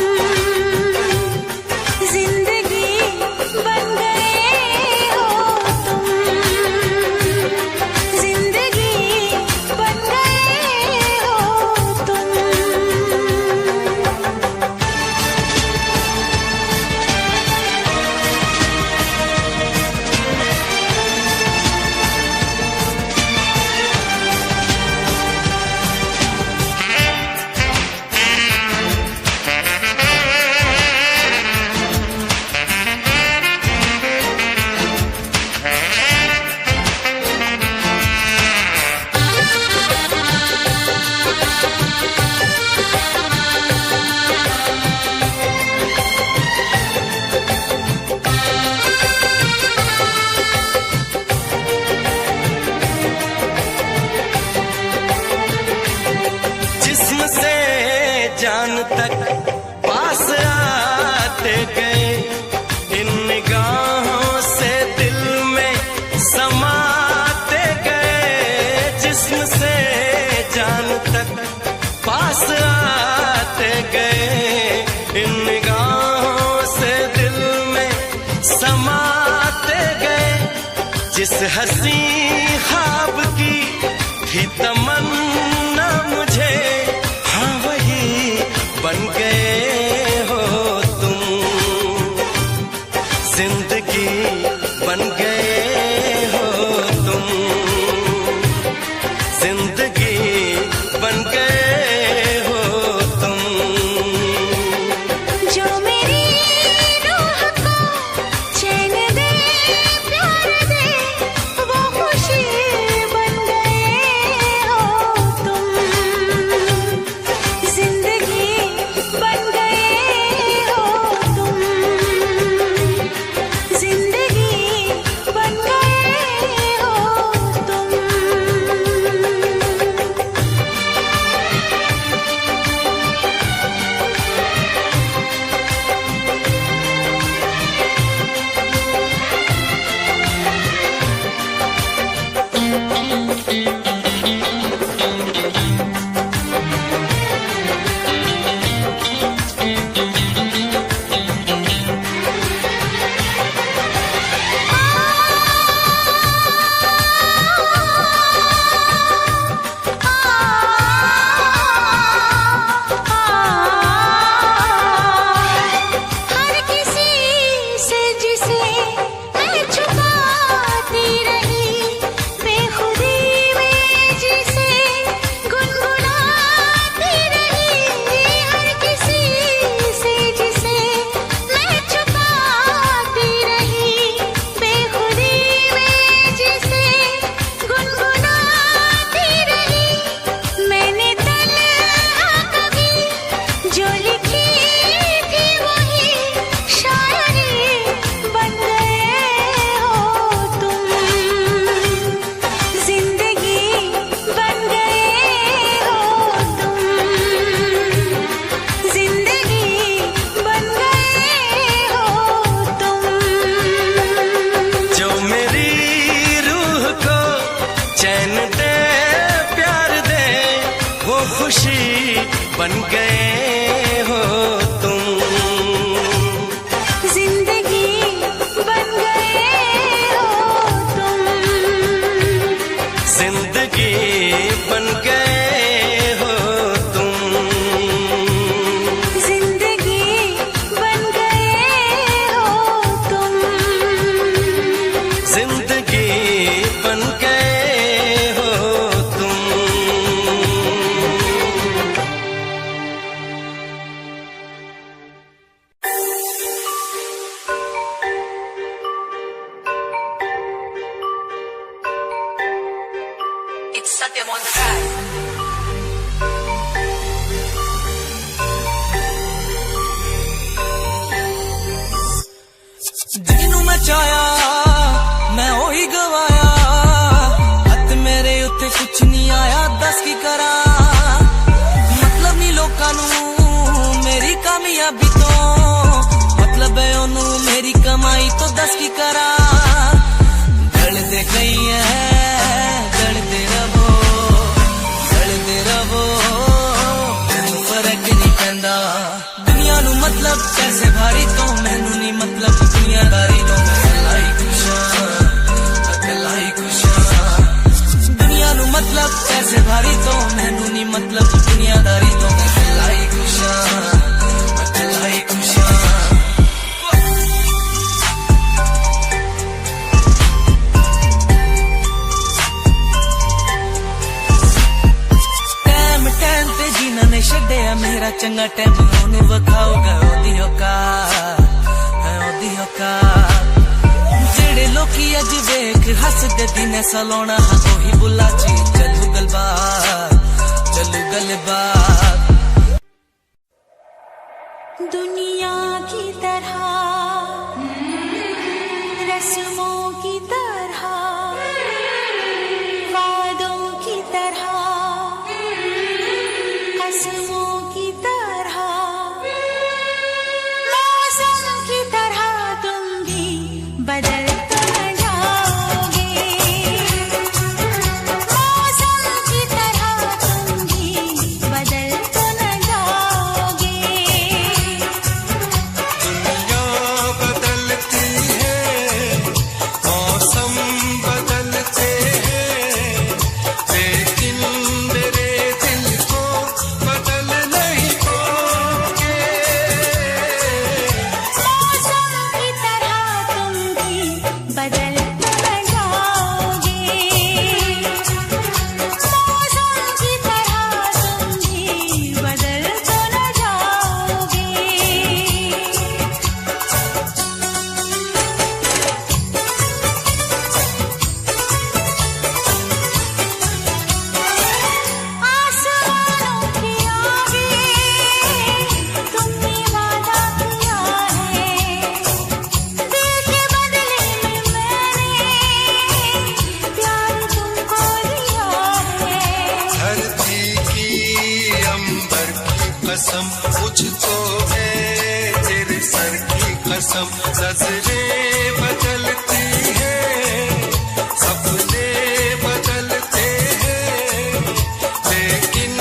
जिंदगी बन गए हो तुम, जिंदगी बन गए हो तुम। जिस्म से जान तक पास आते गए, इन निगाहों से दिल में समाते गए। जिस्म से जान तक पास आते गए, इन निगाहों से दिल में समाते गए। जिस हंसी ख्वाब की थी तमन्ना मुझे, हाँ वही बन गए हो तुम। जिंदगी बन गए हो तुम, जिंदगी बन गए हो तुम। जो मेरी रूह को चैन दे, प्यार दे, वो खुशी बन गए हो खुशी बन गए हो तुम, जिंदगी बन गए हो तुम, जिंदगी बन गए हो तुम, जिंदगी बन गए हो तुम, जिंदगी बन गए हो तुम। It's Satyam on the track. ਜਿਹਨੂੰ ਮੈਂ ਚਾਹਿਆ ਮੈਂ ਉਹੀ ਗਵਾਇਆ, ਹੱਥ ਮੇਰੇ ਉੱਤੇ ਕੁਛ ਨਹੀਂ ਆਇਆ, ਦੱਸ ਕੀ ਕਰਾਂ। ਮਤਲਬ ਨਹੀਂ ਲੋਕਾਂ ਨੂੰ ਮੇਰੀ ਕਾਮਯਾਬੀ ਤੋਂ, ਮਤਲਬ ਹੈ ਉਹਨੂੰ ਮੇਰੀ ਕਮਾਈ ਤੋਂ, ਦੱਸ ਕੀ ਕਰਾਂ। ਗਲਦੇ ਕਈ ਐ ਗਲਦੇ ਰਵੋ, ਗਲਦੇ ਰਵੋ, ਮੈਨੂੰ ਫਰਕ ਨਹੀਂ ਪੈਂਦਾ। ਦੁਨੀਆ ਨੂੰ ਮਤਲਬ ਪੈਸੇ ਭਾਰੀ ਤੋਂ, ਮੈਨੂੰ ਨਹੀਂ ਮਤਲਬ ਦੁਨੀਆਦਾਰੀ ਤੋਂ। ਮੈਂ ਇਕੱਲਾ ਹੀ ਖੁਸ਼ ਹਾਂ, ਇਕੱਲਾ ਹੀ ਖੁਸ਼ ਹਾਂ। ਦੁਨੀਆ ਨੂੰ ਮਤਲਬ ਪੈਸੇ ਭਾਰੀ ਤੋਂ, ਮੈਨੂੰ ਨਹੀਂ ਮਤਲਬ ਦੁਨੀਆਦਾਰੀ ਤੋਂ। ਮੈਂ ਇਕੱਲਾ ਹੀ ਖੁਸ਼ ਹਾਂ, ਇਕੱਲਾ ਹੀ ਖੁਸ਼ ਹਾਂ। ਟਾਈਮ ਤੇ ਜਿਨ੍ਹਾਂ ਨੇ ਛੱਡਿਆ ਮੇਰਾ ਚੰਗਾ ਟਾਈਮ, ਉਹਨੂੰ ਵਿਖਾਊਗਾ ਉਹਦੀ ਔਕਾਤ, ਹੈ ਉਹਦੀ ਔਕਾਤ। ਜਿਹੜੇ ਲੋਕੀ ਅੱਜ ਵੇਖ ਹੱਸਦੇ ਦਿਨ ਸਲਾਉਣਾ, ਉਹੀ ਬੁੱਲਾ ਚ ਚੱਲੂ ਗੱਲਬਾਤ, ਚੱਲੂ ਗੱਲਬਾਤ। दुनिया की तरह, रस्मों की तरह, वादों की तरह, कसमों की तरह, मौसम की तरह तुम भी बदल तो न जाओगे। मौसम की तरह तुम भी बदल तो न जाओगे। दुनिया बदलती है, मौसम बदलते हैं, लेकिन मेरे दिल को बदल नहीं पाओगे। मौसम की तरह तुम भी बदल तो न जाओगे। मौसम की तरह तुम भी बदल तो न जाओगे। आसमानों के आगे तुमने वादा किया है, दिल के बदले में मैंने प्यार तुमको दिया है। धरती की अंबर की कसम मुझको है, तेरे सर की कसम। नजरें बदलती है, सपने बदलते हैं, लेकिन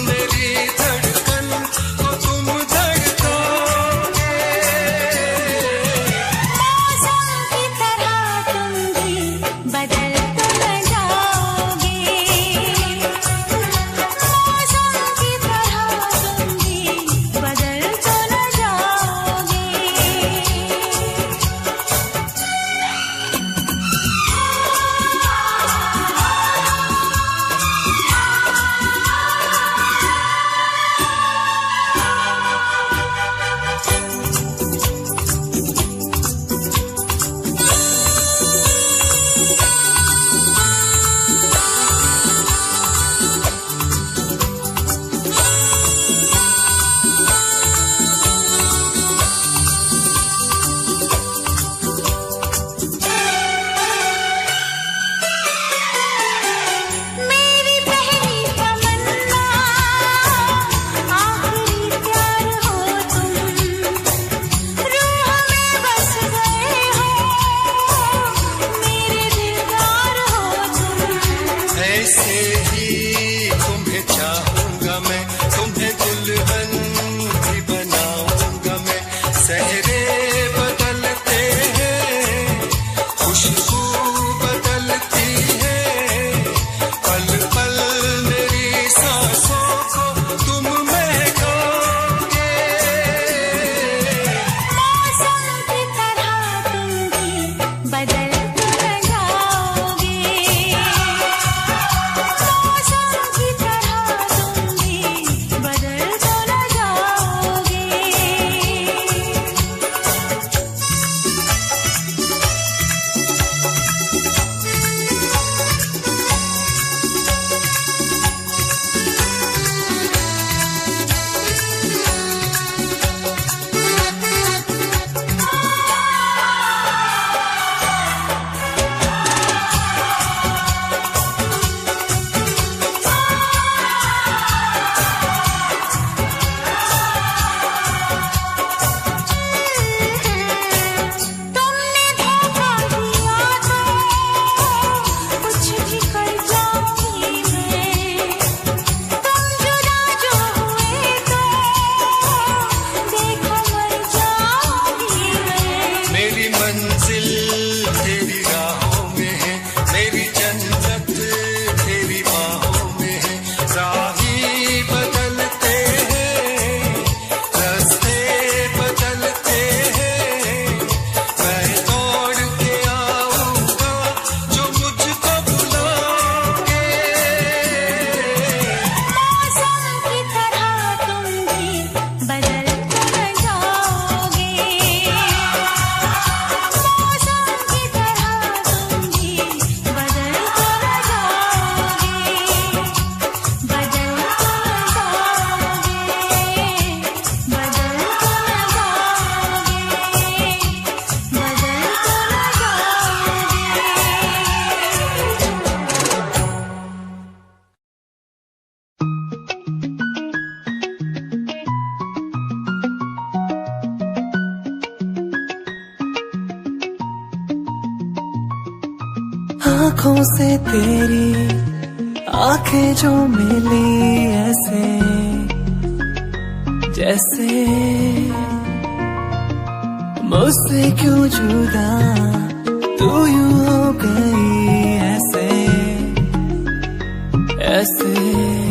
मेरी धड़कन को तुम धड़काओगे। मौसम की तरह तुम भी बदल तो न जाओगे। मौसम की तरह तुम भी बदल तो न जाओगे। आंखों से तेरी आंखें जो मिली ऐसे जैसे मुझसे क्यों जुदा तू यूं हो गई ऐसे ऐसे